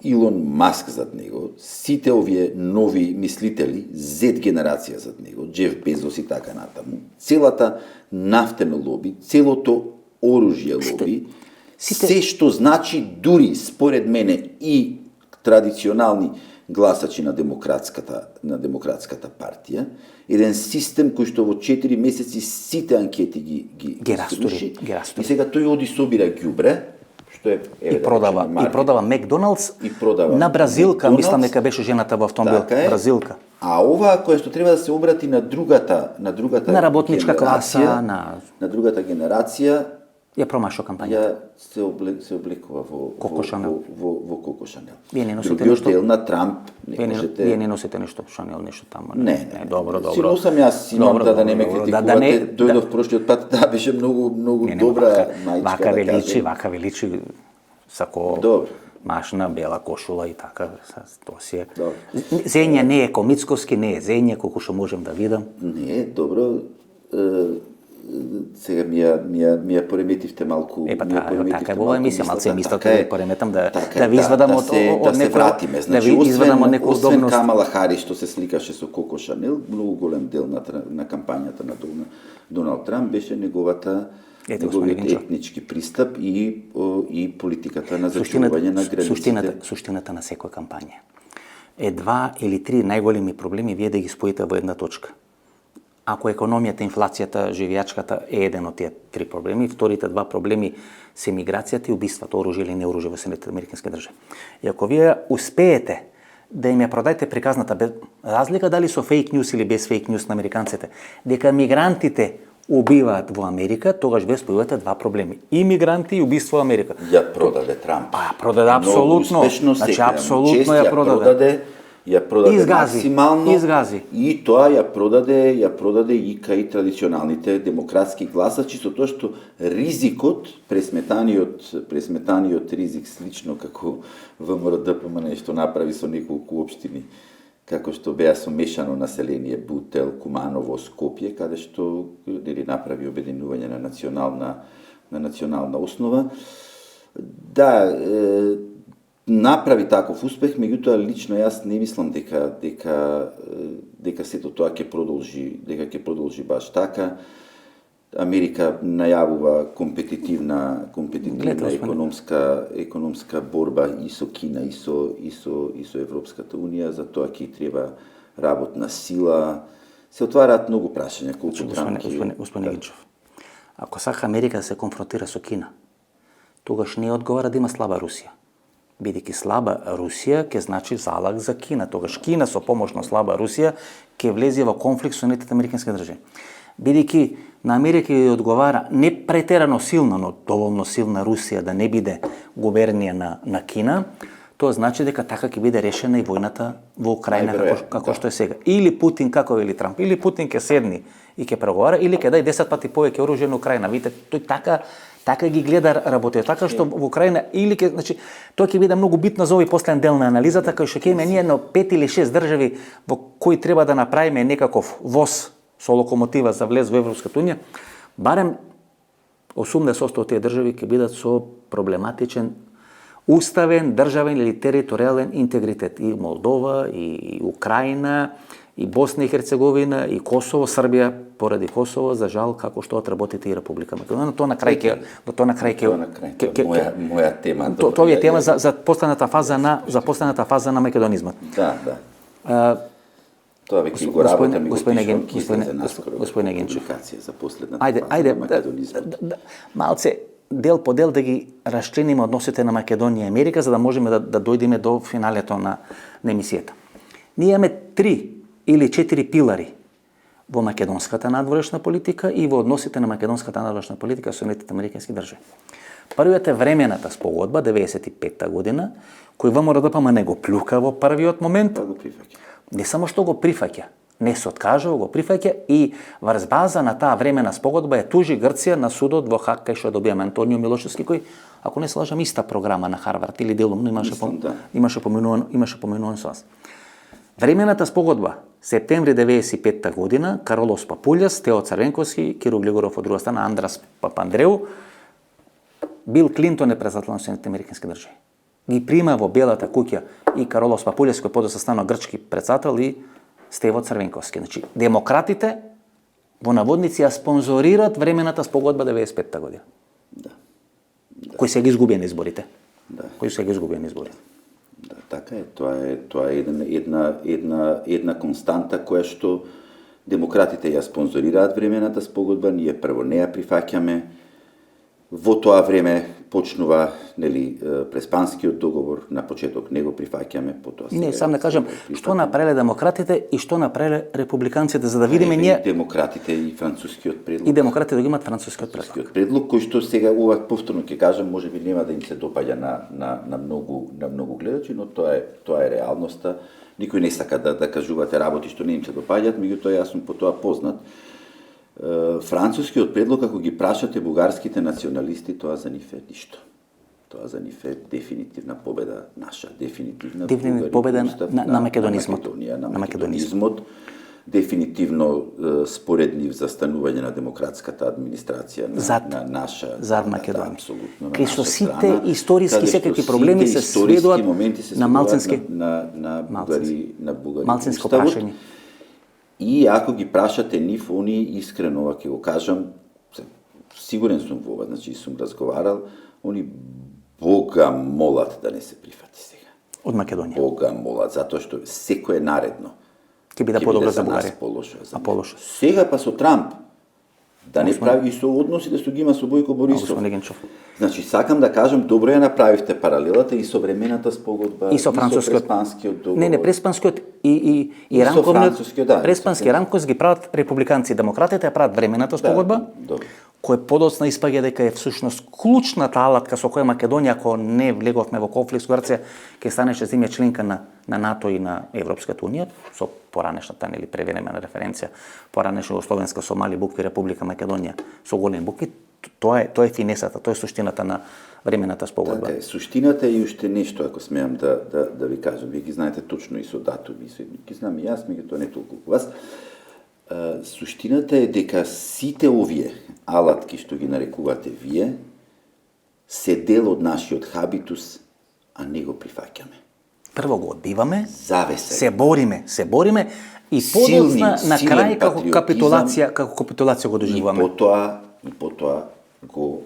S2: Илон Маск зад него, сите овие нови мислители, Z генерација зад него, Джеф Безос и така натаму, целата нафтено лоби, целото оружје лоби, се што значи дури според мене и традиционални гласачи на Демократската партија, еден систем кој што во 4 месеци сите анкети ги растури. И сега тој оди собира ѓубре,
S1: и продава Макдоналдс на бразилка, мислам дека беше жената во автомобил, бразилка.
S2: А оваа која што треба да се обрати на другата
S1: на работничка класа,
S2: на другата генерација,
S1: ја промашо кампањата.
S2: Ја се облекува во Коко Шанел.
S1: Вие не носите
S2: другиот дел на Трамп,
S1: вие не носите нешто Шанел, нешто таму.
S2: Не,
S1: добро.
S2: Си носам јас, имам да не ме критикувате. Дојдов прошлиот пат, беше многу добра мајчка.
S1: Вака величи сако машна, бела кошула и така, тоа си е. Зења не е комицковски, не е зења, колку што можем да видам.
S2: Не, добро. Сега ми ја пореметивте малку.
S1: Така е во емисија, малце мислата да пореметам да ви извадам од
S2: да се вратиме. Значи, освен
S1: удобност.
S2: Камала Харис што се сликаше со Коко Шанел, многу голем дел на кампањата на Доналд Трамп беше неговиот етнички пристап и политиката на зачувување на границите.
S1: Суштината на секоја кампања е 2 или 3 најголеми проблеми вие да ги споите во една точка. Ако економијата, инфлацијата, живејачката е еден од тие 3 проблеми, вторите 2 проблеми се миграцијата и убиството, оружје или неоружје во Соединетите Американски држави. И ако вие успеете да им ја продајте приказната без разлика дали со фейк ньюс или без фейк ньюс на американците, дека мигрантите убиваат во Америка, тогаш вие спојувате 2 проблеми. И мигранти и убиство во Америка.
S2: Ја продаде Трамп.
S1: Продаде апсолутно. Значи апсолутно ја продаде.
S2: Ја продаде максимално.
S1: Изгази.
S2: И тоа ја продаде и кај традиционалните демократски гласачи, со тоа што ризикот, пресметаниот ризик, слично како ВМРО-ДПМН нешто направи со неколку општини, како што беа со мешано население Бутел, Куманово, Скопје, каде што направи обединување на национална основа. Да, направи таков успех, меѓутоа лично јас не мислам дека сето тоа ќе продолжи баш така. Америка најавува компетитивна економска борба и со Кина и со Европската унија, за тоа ќе треба работна сила. Се отвараат многу прашања колку Трамп
S1: Господин Гинчев, Ако сака Америка да се конфронтира со Кина, тогаш не одговара да има слаба Русија. Бидејќи слаба Русија ќе значи залог за Кина. Тогаш Кина со помош на слаба Русија ќе влезе во конфликт со Соединетите американски држави. Бидејќи на Америка ја одговара не претерано силна, но доволно силна Русија да не биде губернија на Кина, тоа значи дека така ќе биде решена и војната во Украина како што е сега. Или Путин, како вели Трамп, или Путин ќе седни и ќе преговара, или ќе даде 10 пати повеќе оружје на Украина. Видите, тој така ги гледа работите, така што во Украина или ќе, значи, тоа ќе биде многу битно за овој последен дел на анализата, кај што ќе имаме ние 5 или 6 држави во кои треба да направиме некаков воз со локомотива за влез во Европската унија, барем 80% од тие држави ќе бидат со проблематичен уставен, државен или територијален интегритет. И Молдова, и Украина, и Босна и Херцеговина, и Косово, Србија поради Косово, за жал, како што отработите и Република Македонија. Тоа на крај
S2: моја тема.
S1: Тоа е тема за последната фаза на македонизмот.
S2: Да. Тоа веќе го работаме
S1: господин Агенчев.
S2: За последната фаза на македонизмот.
S1: Малце дел по дел да ги расчлениме односите на Македонија и Америка, за да можеме да дојдеме до финалето на емисијата. Ние имаме 3 или 4 пилари во македонската надворешна политика и во односите на македонската надворешна политика со Соединетите американски држави. Првиот е времената спогодба 95-та година, кој ВМРО-ДПМ не го плюка во првиот момент. Не само што го прифаќа, не се откажува, го прифаќа и врз база на таа времена спогодба ја тужи Грција на судот во Хаг, кај што добиаме Антонио Милошевски, кој, ако не се лажам, иста програма на Харвард или делумно имаше поминуван со нас. Времената спогодба, септември 95-та година, Каролос Папулјас, Тео Црвенковски, Киро Глигоров од друга страна, Андрас Папандреу, Бил Клинтон е председател на Соединетите американски држави. Ги прима во Белата куќа и Каролос Папулјас, кој подоцна стана грчки председател, и Стево Црвенковски. Значи, демократите во наводници ја спонзорираат времената спогодба 95-та година. Кои се ги изгубени изборите.
S2: Да, така е. Тоа е една константа која што демократите ја спонзорираат времената спогодба, ние прво не ја прифаќаме. Во тоа време почнува, Преспанскиот договор, на почеток не го прифаќаме, потоа
S1: не, сам да кажам, што направиле демократите и што направиле републиканците, за да видиме ние
S2: демократите и францускиот предлог.
S1: И демократите да го имаат францускиот
S2: предлог, кој што сега ова повторно ќе кажам, можеби нема да им се допаѓа на многу гледачи, но тоа е реалноста. Никој не сака да кажувате работи што не им се допаѓаат, меѓутоа јас сум по тоа познат. Францускиот предлог, ако ги прашате бугарските националисти, тоа за нив е ништо. Тоа за нив е дефинитивна победа наша, дефинитивна
S1: победа на македонизмот.
S2: На македонизмот. Дефинитивно според нив застанување на демократската администрација на наша
S1: зад Македонија.
S2: Апсолутно.
S1: Кај што сите историски секакви проблеми се сведуваат на малцински малцинско прашање.
S2: И ако ги прашате нив, они искрено, ќе го кажам, сигурен сум во ова, значи сум разговарал, они Бога молат да не се прифати сега.
S1: Од Македонија.
S2: Бога молат, затоа што секој е наредно.
S1: Ќе биде подобро за Бугарија.
S2: Полошо. Сега па со Трамп, да не прави и со односите што ги има со Бојко Борисов. Значи, сакам да кажам, добро ја направивте паралелата и со времената спогодба,
S1: и со
S2: Преспанскиот договор.
S1: Не, Преспанскиот и Ранковниот. Преспански Ранковски ги прават републиканци и демократите, ја прават времената спогодба, кој подоцна испаѓа дека е всушност клучната алатка со која Македонија, ако не влеговме во конфликт со Грција, ќе станеше земја членка на НАТО и на Европската унија, со поранешната или превремена референција, поранешна Југословенска Сомали букви Република Македонија со големи букви. Тоа е финесата, тоа е суштината на времената спогодба.
S2: Така е, суштината е и уште нешто, ако смеам да ви кажам. Вие ги знаете точно и со датуми, ги знам и јас, меѓутоа не толку вас. Суштината е дека сите овие алатки што ги нарекувате вие се дел од нашиот хабитус, а не го прифаќаме.
S1: Прво го одбиваме,
S2: завесе,
S1: се бориме и подоцна на крај како капитулација го доживуваме.
S2: И потоа го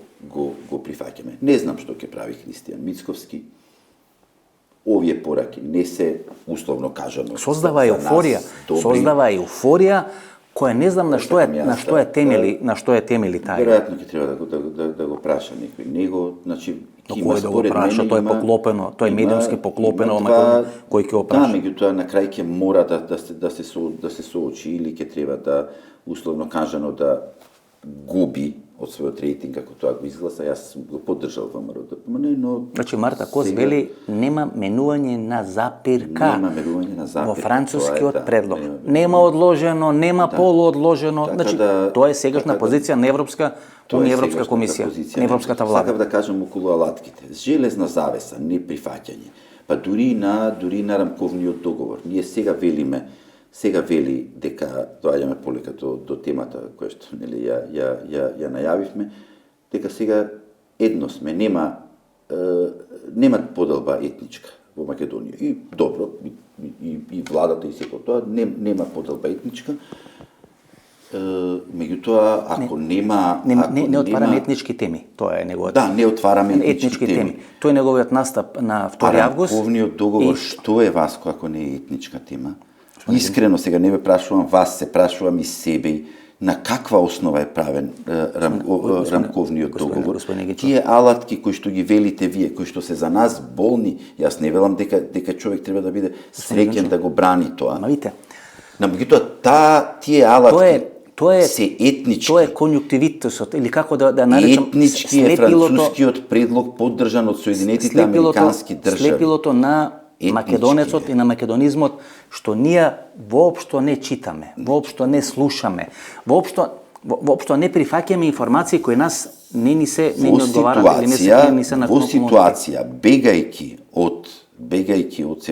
S2: прифаќаме. Не знам што ќе прави Христијан Мицковски. Овие пораки не се условно кажано
S1: создава еуфорија која не знам на што е темели тај.
S2: Веројатно ќе треба да го праша некој него, значи
S1: кој да го праша, тоа е поклопено, тоа е медиумски поклопено, кој ќе го праша.
S2: Да, меѓутоа на крај ќе мора да се соочи или ќе треба да условно кажано да губи од својот рейтинг како тоа го изгласа. Јас сум го поддржал ВМРО-ДПМН, но
S1: значи Марта Кос вели нема менување на запирка.
S2: Нема менување на запирка.
S1: Во францускиот предлог. Нема одложено, нема полуодложено. Значи тоа е сегашна позиција на Европска комисија, на Европската влада.
S2: Сакав да кажам околу алатките. Железна завеса, неприфаќање. Па дури на рамковниот договор. Ние сега вели дека доаѓаме полека до темата која што нели ја најавивме, дека сега едно сме, нема поделба етничка во Македонија. И добро, и владата и секој тоа нема поделба етничка. Меѓутоа, ако нема...
S1: Не отвараме етнички теми, тоа е неговиот...
S2: Да, не отвараме етнички теми.
S1: Тоа е неговиот настап на 2 август.
S2: Рамковниот договор, што е Васко ако не е етничка тема? Искрено сега не ме прашувам вас, се прашувам и себе, на каква основа е правен рамковниот договор. Тие алатки кои што ги велите вие, кои што се за нас болни, јас не велам дека човек треба да биде среќен да го брани тоа.
S1: Ма видите.
S2: Меѓутоа тие алатки се етнички.
S1: Тоа е конјуктивитусот, или како да наречам...
S2: Етнички е францускиот предлог поддржан од Соединетите Американски држави.
S1: Слепилото на македонецот и на македонизмот, што ние воопшто не читаме, воопшто не слушаме, воопшто не прифаќаме информации кои нас не ни одговараат или не се на...
S2: Во ситуација, бегајќи од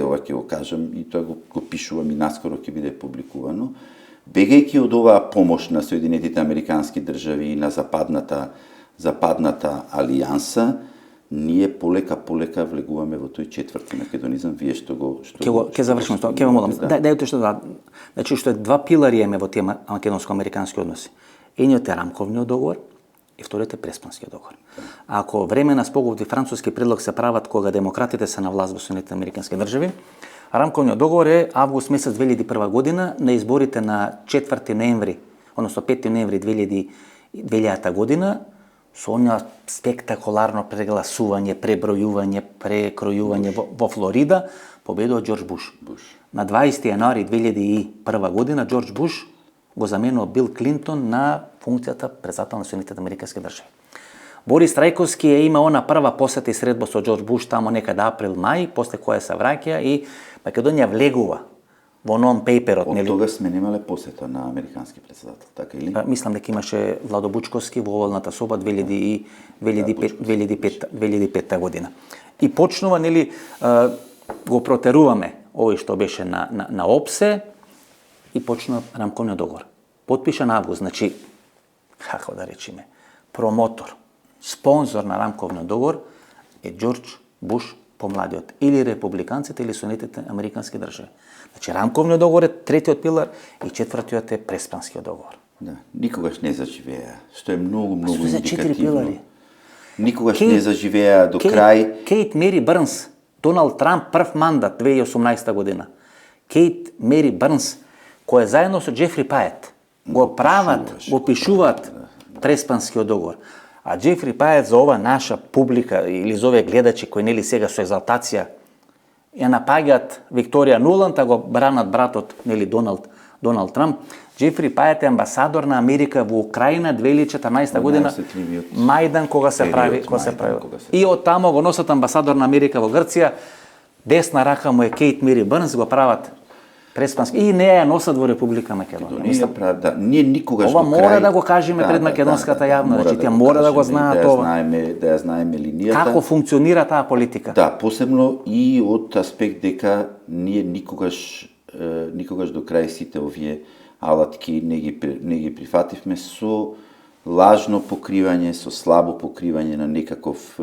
S2: ова ќе го кажам, и тоа го пишувам и наскоро ќе биде публикувано, бегајќи од оваа помош на Соединетите Американски држави и на западната алијанса, ние полека влегуваме во тој четврти македонизам, вие што го...
S1: Ќе завршиме тоа, ќе ве молам. Дајте што да... Значи, што е 2 пилари имаме во тие македонско-американски односи. Едниот е рамковниот договор и вториот е преспанскиот договор. Ако време на спогови француски предлог се прават кога демократите се на власт во Соединетите Американски држави, рамковниот договор е август месец 2001 година на изборите на 4 ноември, односно 5 ноември 2000 година, со оно спектакуларно прегласување, пребројување, прекројување во Флорида, победува Џорџ Буш. На 20 јануари 2001 година Џорџ Буш го заменува Бил Клинтон на функцијата председател на Соединетите Американски држави. Борис Трајковски има она прва посета и средба со Џорџ Буш тамо некаде април-мај, после која се враќа и Македонија влегува во нон-пейперот.
S2: Од тога сме немале посета на американски председател, така или?
S1: Мислам дека имаше Владо Бучковски во овалната соба 2005 година. И почнува, нели, го протеруваме овој што беше на ОПСЕ и почнува рамковниот договор. Потпишан август, значи, како да речеме, промотор, спонзор на рамковниот договор е Џорџ Буш помладиот, или републиканците, или Соединетите Американски држави. Значи, рамковниот договор е третиот пилар и четвртиот е преспанскиот договор.
S2: Да, никогаш не заживеа, што е многу
S1: за 4
S2: индикативно.
S1: пилари.
S2: Никогаш не заживеа до крај.
S1: Кейт Мери Бърнс, Доналд Трамп прв мандат 2018 година. Кейт Мери Бърнс, која заедно со Џефри Пајет го прават, го пишуваат преспанскиот договор. А Џефри Пајет за ова наша публика или за овие гледачи кои нели сега со екзалтација ја напаѓаат Викторија Нуланд, а го бранат братот нели Доналд Трамп. Џефри Пајет е амбасадор на Америка во Украина 2014 година. Мајдан кога се прави. И од тамо го носат амбасадор на Америка во Грција. Десна рака му е Кейт Мери Бърнс, го прават преспански и не ја носат во Република Македонија.
S2: Ние никогаш
S1: ова мора да го кажеме пред македонската јавност, значи тие мора да го знаат ова.
S2: Да ја знаеме линијата.
S1: Како функционира таа политика?
S2: Да, посебно и од аспект дека ние никогаш до крај сите овие алатки не ги прифативме со лажно покривање, со слабо покривање на некаков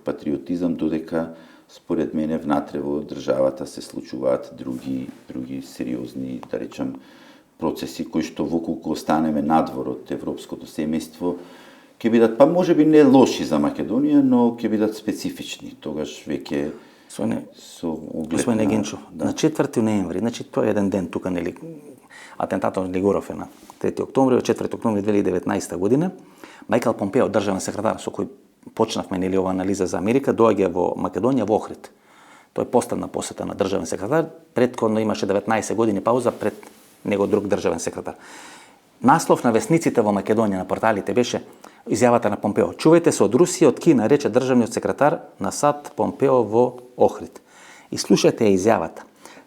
S2: патриотизам, додека според мене внатре во државата се случуваат други сериозни, да речам, процеси кои што воколку останеме надвор од европското семејство ќе бидат, па можеби не лоши за Македонија, но ќе бидат специфични. Тогаш веќе оглед
S1: Господине Генчов, на 4 ноември, значи тоа е еден ден тука, нели, атентатот на Лигоров е на 3 октомври, 4 октомври 2019 година, Мајкл Помпео, државен секретар со кој почнавме, нели, ова анализа за Америка, доаѓа во Македонија, во Охрид. Тој е последна посета на државен секретар, претходно имаше 19 години пауза пред него друг државен секретар. Наслов на весниците во Македонија на порталите беше изјавата на Помпео. Чувајте се од Русија, од Кина, рече државниот секретар на САД Помпео во Охрид. И слушате ја изјавата.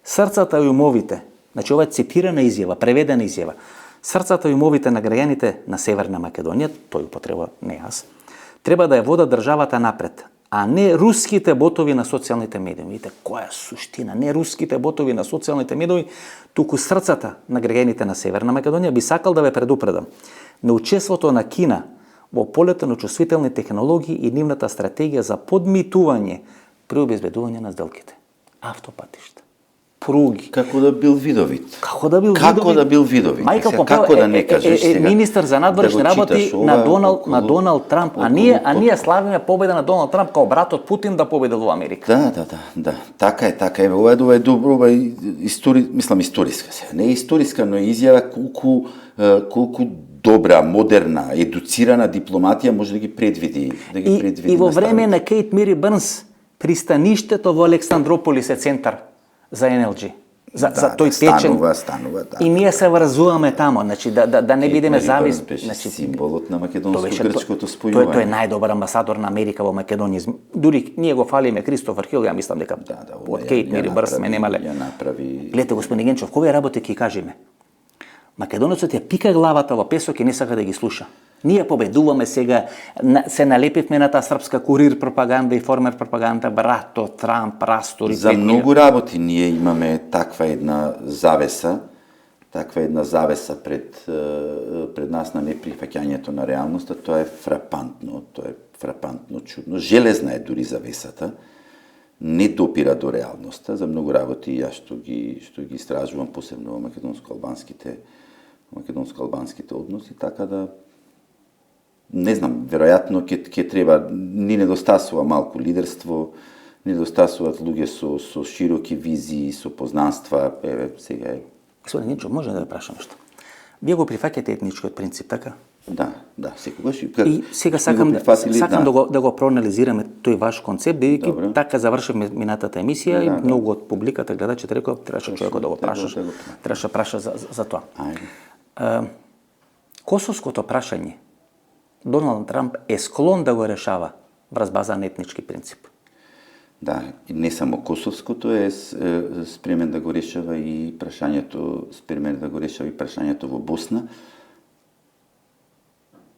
S1: Срцата и умовите, значи ова е цитирана изјава, преведена изјава. Срцата и умовите на граѓаните на Северна Македонија, тој употреба не јас, треба да ја водат државата напред, а не руските ботови на социјалните медии. Видите, која е суштина? Не руските ботови на социјалните медии, туку срцата на граѓаните на Северна Македонија. Би сакал да ве предупредам. Неучеството на Кина во полето на чувствителни технологии и нивната стратегија за подмитување при обезбедување на сделките. Автопатишта, пруги.
S2: Како да бил видовит?
S1: Како да бил
S2: видовит?
S1: Мајкл Помпео
S2: како да не кажеш сега?
S1: Министар за надворешни работи на Доналд Трамп, а ние славиме победа на Доналд Трамп као братот Путин да победил во Америка.
S2: Да. Така е. Ова е добро, историска се. Не историска, но изјава колку добра, модерна, едуцирана дипломатија може да ги предвиди.
S1: И во време на Кейт Мири Бърнс, пристаништето во Александрополис е центар за НЛГ. За тој течен.
S2: Станува.
S1: И ние се врзуваме тамо, значи да не бидеме завис,
S2: значи символот на македонско-грчкото спојување.
S1: Тој е најдобар амбасадор на Америка во Македонија. Дури ние го фалиме Кристофер Хил, ја мислам дека од Кейт Мири Бърнс сме немале. Гледате, господин Генчов, кои работи ќе кажеме? Македонецот ја пика главата во песок и не сака да ги слуша. Ние победуваме сега, се налепивме на таа српска курир пропаганда и формер пропаганда, брато, Трамп, растори.
S2: За многу работи ние имаме таква една завеса пред нас на неприфаќањето на реалноста. Тоа е фрапантно, чудно. Железна е дури завесата. Не допира до реалноста. За многу работи јас што ги истражувам посебно во македонско-албанските односи, така да не знам, веројатно ќе треба, ни недостасува малку лидерство, недостасуваат луѓе со широки визии, со познанства, сега е.
S1: Господин Генчов, може да ве прашам нешто? Вие го прифаќате етничкиот принцип, така?
S2: Да, секогаш.
S1: И сега сакам да го проанализираме тој ваш концепт, бидејќи така завршивме минатата емисија и многу од публиката, гледачите рекоа, требаше човекот да го прашаш, требаше праша за тоа. Косовското прашање Доналд Трамп е склон да го решава врз база на етнички принцип.
S2: Да, и не само косовското е спремен да го решава и прашањето во Босна.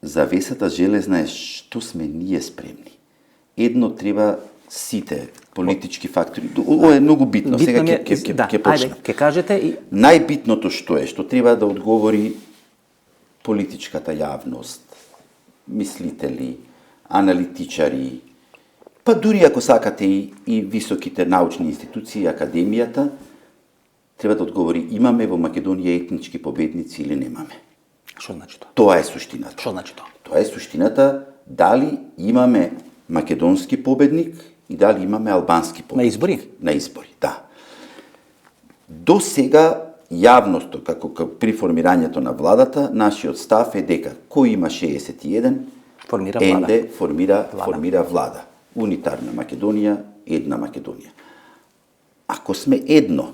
S2: Завесата железна е што сме ние спремни. Едно треба сите политички фактори. Ова е многу битно. Сега ќе почнам.
S1: Ќе кажете и
S2: најбитното што треба да одговори политичката јавност, мислители, аналитичари, па дури ако сакате и високите научни институции, академијата, треба да одговори имаме во Македонија етнички победници или немаме.
S1: Што значи тоа?
S2: Тоа е суштината.
S1: Што значи тоа?
S2: Тоа е суштината дали имаме македонски победник и дали имаме албански победник. На избори, да. До сега јавноста, како при формирањето на владата, нашиот став е дека кој има 61, ЕНД формира влада. Унитарна Македонија, една Македонија. Ако сме едно,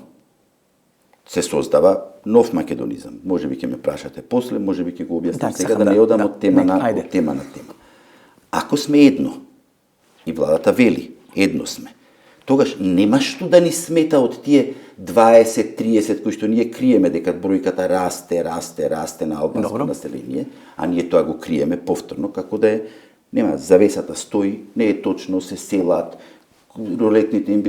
S2: се создава нов македонизам. Може би ќе ме прашате после, може би ќе го објаснам сега да не одам од тема на тема. Ако сме едно, и владата вели, едно сме, тогаш нема што да ни смета од тие 20-30 кои што ние криеме дека бројката расте на албанско население, а ние тоа го криеме повторно, како да е, нема, завесата стои, не е точно, се селат, ролетните им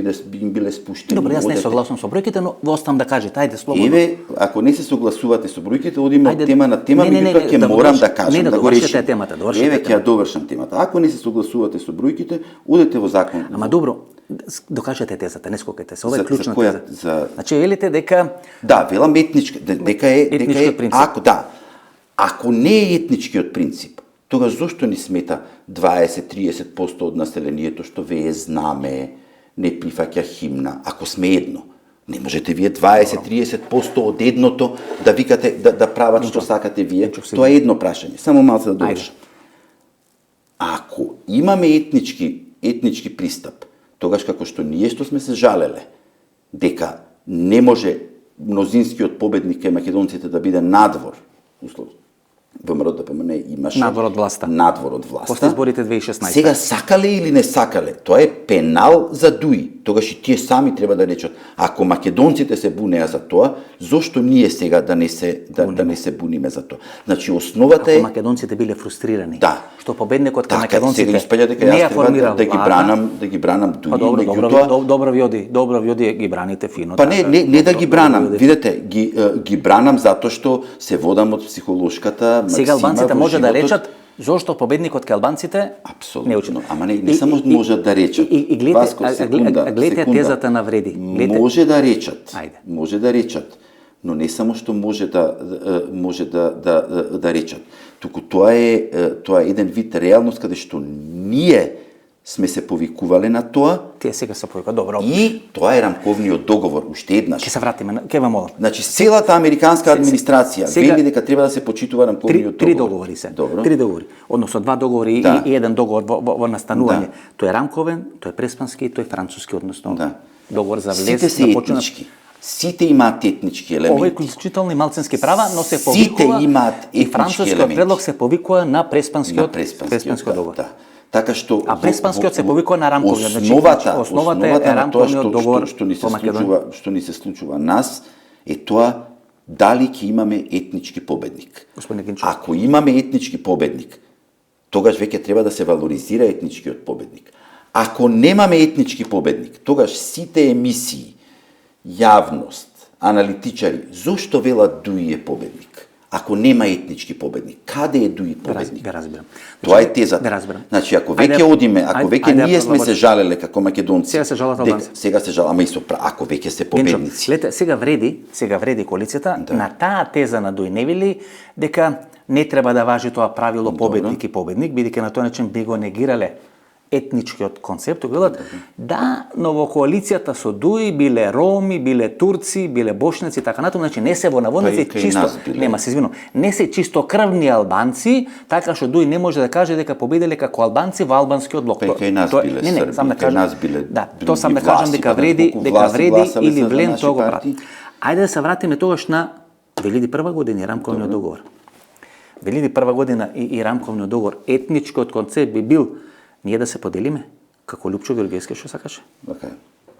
S2: биле спуштени.
S1: Добре, јас не согласувам со бројките, но во оставам да кажете, ајде слободно.
S2: Еве, ако не се согласувате со бројките, одиме од тема на тема, меѓутоа ќе морам да кажам, да го решим. Еве, ќе ја довршам темата. Ако не се согласувате со бројките, одете во закон.
S1: Ама добро, докажете тезата, не скокете се. Ова е клучна теза. Значи, велите дека
S2: да, велам етнички, дека е ако не е етничкиот принцип, тогаш зошто ни смета 20-30% од населението што вее знаме, не прифаќа химна, ако сме едно. Не можете вие 20-30% од едното да викате, да прават што сакате вие. Тоа е едно прашање. Само малце да довршам. Ако имаме етнички пристап, тогаш како што ние што сме се жалеле, дека не може мнозинскиот победник кај македонците да биде надвор, условно, ВМРО ДПМН имаше
S1: надвор од власта.
S2: Надвор од власта.
S1: После изборите 2016.
S2: Сега сакале или не сакале, тоа е пенал за ДУИ. Тогаш и тие сами треба да речат, ако македонците се бунеа за тоа, зошто ние сега да не се буниме за тоа? Значи основата е
S1: ако македонците биле фрустрирани,
S2: да,
S1: што победникот кај
S2: така,
S1: македонците
S2: сега испаѓа дека
S1: не ја
S2: јас треба
S1: формирал
S2: да ги бранам ДУИ,
S1: добро ви оди ги браните фино.
S2: Па не да ги бранам, видете, ги бранам затоа што се водам од психолошката максима.
S1: Сега албанците може да речат зошто победникот кај албанците не учи.
S2: Ама не само можат да речат.
S1: И гледате тезата на Вреди.
S2: Може да речат.
S1: Ајде.
S2: Може да речат, но не само што може да речат. Туку тоа е еден вид реалност каде што ние сме се повикувале на тоа.
S1: Тие сега се повикуваат, добро.
S2: И тоа е рамковниот договор, уште еднаш.
S1: Ќе се вратиме, ќе вам молам.
S2: Значи, целата американска администрација вели дека треба да се почитува рамковниот договор.
S1: Три договори се.
S2: Добро.
S1: Три договори. Односно два договори и еден договор во настанување. Тој е рамковен, тој е преспански, тој е француски, односно договор за влез.
S2: Сите се етнички. Сите имаат етнички елементи.
S1: Овој конституционални малцински права, но се повикува.
S2: Сите имаат етнички елементи.
S1: И францускиот предлог се повикува на преспанскиот договор.
S2: Да. Така што
S1: преспанскиот се повикува на рамковниот, основата е рамковниот договор
S2: што ни се случува нас е тоа дали ќе имаме етнички победник. Ако имаме етнички победник, тогаш веќе треба да се валоризира етничкиот победник. Ако немаме етнички победник, тогаш сите емисии, јавност, аналитичари, зошто велат ДУИ е победник? Ако нема етнички победник, каде е ДУИ победник?
S1: Разбирам.
S2: Тоа е тезата. Значи, ако веќе одиме, ако веќе ние сме се жалеле како македонци,
S1: сега се жалат албанци.
S2: Сега се жалат, ама ако веќе се победници.
S1: Гледате, сега вреди коалицијата на таа теза на ДУИ не вели дека не треба да важи тоа правило победник и победник, бидејќи на тој начин би го негирале етничкиот концепт, велат да, но во коалицијата со ДУИ биле роми, биле турци, биле бошници, така натаму, значи не се во наводници чисто, не се чистокрвни албанци, така што ДУИ не може да каже дека победиле како албанци во албанскиот блок.
S2: Кај нас биле срби, кај нас биле
S1: тоа сам да кажам дека вреди или Влен тоа го прати. Ајде да се вратиме тогаш на 2001 година рамковниот договор. 2001 година и рамковниот договор, етничкиот концепт би бил ние да се поделиме, како Лупчо Георгиевски што сакаше.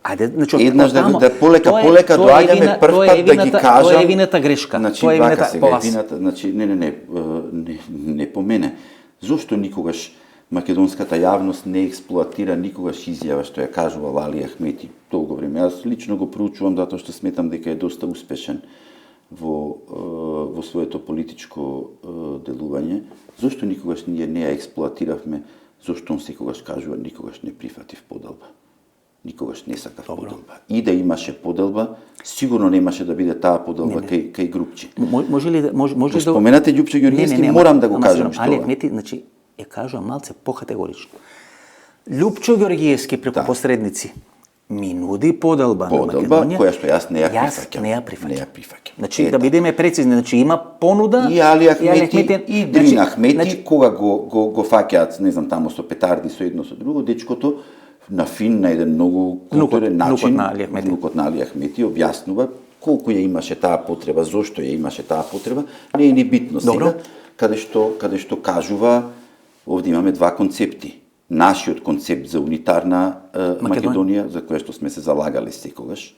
S1: Ајде, значи,
S2: еднаш да полека доаѓаме прв пат да ги кажам.
S1: Тоа е вината грешка.
S2: Тоа е вината по вас. Значи, не по мене. Зошто никогаш македонската јавност не експлоатира никогаш изјава што ја кажувал Али Ахмети долго време? Јас лично го проучувам затоа што сметам дека е доста успешен во своето политичко делување. Зошто никогаш ние не ја експлоатиравме? Зошто он секогаш кажува никогаш не прифатив поделба. Никогаш не сакав поделба. И да имаше поделба, сигурно немаше да биде таа поделба кај групчи.
S1: Може ли да
S2: споменате Љупчо Ѓорѓиевски, морам да го кажам што.
S1: Али Ахмети, значи ја кажува малце покатегорично. Љупчо Ѓорѓиевски преку посредници ми нуди поделба на Македонија,
S2: која што јас не ја
S1: прифаќам. Значи да бидеме прецизни, значи има понуда
S2: и Али Ахмети и Дрина Ахмети кога го фаќаат, не знам, таму со петарди, со едно со друго, дечкото на фин, на еден многу културен начин, внукот на Али Ахмети објаснува колку ја имаше таа потреба, зошто ја имаше таа потреба, не е ни битно сега, каде што кажува, овде имаме два концепти. Нашиот концепт за унитарна Македонија, за која што сме се залагале секогаш,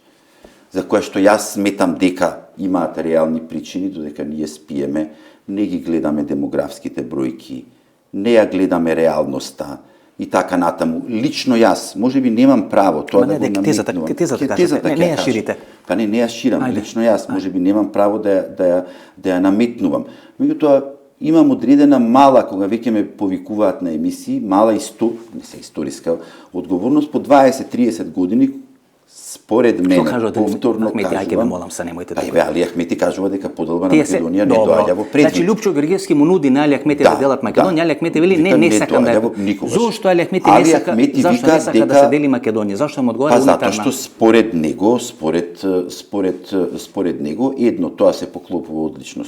S2: за која што јас сметам дека имаат реални причини, додека ние спиеме, не ги гледаме демографските бројки, не ја гледаме реалноста и така натаму. Лично јас, можеби немам право тоа да го наметнувам.
S1: Тезата не ја ширите.
S2: Па не ја ширам. Лично јас, можеби немам право да ја наметнувам. Меѓутоа, имам одредена мала, кога веќе ме повикуваат на емисии, мала не се историска одговорност, по 20-30 години според мене, повторно
S1: Ахмети, ајде ме
S2: кажувам,
S1: молам се, немојте
S2: па
S1: да
S2: еве Али Ахмети кажува дека поделба на
S1: Тие се-
S2: Македонија не
S1: Добро.
S2: доаѓа во предвид.
S1: Значи Лјупчо Георгиевски му нуди на Али Ахмети да делат Македонија, Али Ахмети вели
S2: Вика,
S1: не сакам да.
S2: доаѓа во никогаш.
S1: Зошто Али Ахмети
S2: Али
S1: не сака?
S2: Ахмети
S1: Зашто
S2: вика
S1: не сака да
S2: дека-
S1: се дели Македонија? Зашто му одговара
S2: Па затоа
S1: унитарна?
S2: што според него едно тоа се поклопува одлично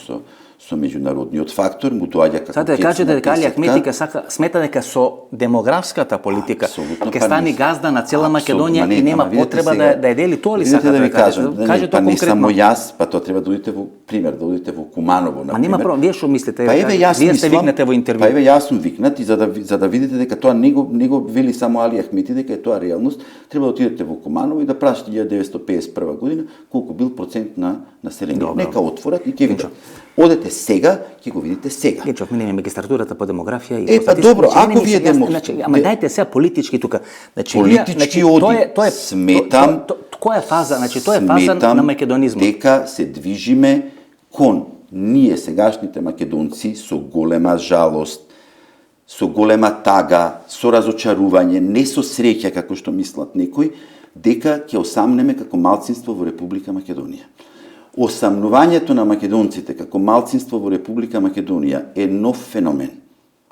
S2: со меѓународниот фактор, му доаѓа како
S1: Сада да
S2: кец
S1: кажете
S2: на
S1: дека Али
S2: песетка.
S1: Ахмети ке сака смета дека со демографската политика
S2: Апсолутно,
S1: ќе
S2: па
S1: стани
S2: не.
S1: газда на цела
S2: Апсолутно,
S1: Македонија
S2: не,
S1: и нема
S2: ама видете
S1: потреба
S2: сега,
S1: да ја дели тоа ли
S2: видите
S1: сакате
S2: да ви
S1: кажете?
S2: кажам,
S1: Кажете
S2: па
S1: тоа
S2: не само
S1: конкретно.
S2: јас, па тоа треба да одите во пример, да одите во Куманово на
S1: Ма нема
S2: пример.
S1: проблем, вие што мислите?
S2: Па еве јас
S1: Вие сте
S2: мислам,
S1: викнете во интервју.
S2: Па еве јас сум викнат и за да видите дека тоа не го вели само Али Ахмети, дека е тоа реалност, треба да отидете во Куманово и да прашате 1951 година колку бил процент на население.
S1: Добро.
S2: Нека отворат и ќе видат. Одете сега, ќе го видите сега.
S1: Гечов, минеме магистратурата по демографија и
S2: Е,
S1: по
S2: па
S1: статистика.
S2: добро,
S1: Значи,
S2: ако
S1: мене ми
S2: вие
S1: се-
S2: демо-
S1: значи, ама дајте сега политички тука. Значи,
S2: Политички
S1: тоа
S2: оди.
S1: е
S2: Сметам-
S1: која е фаза? Значи тоа е фаза на македонизмот.
S2: дека се движиме кон ние сегашните македонци со голема жалост, со голема тага, со разочарување, не со среќа како што мислат некои, дека ќе осамнеме како малцинство во Република Македонија. Осамнувањето на македонците како малцинство во Република Македонија е нов феномен,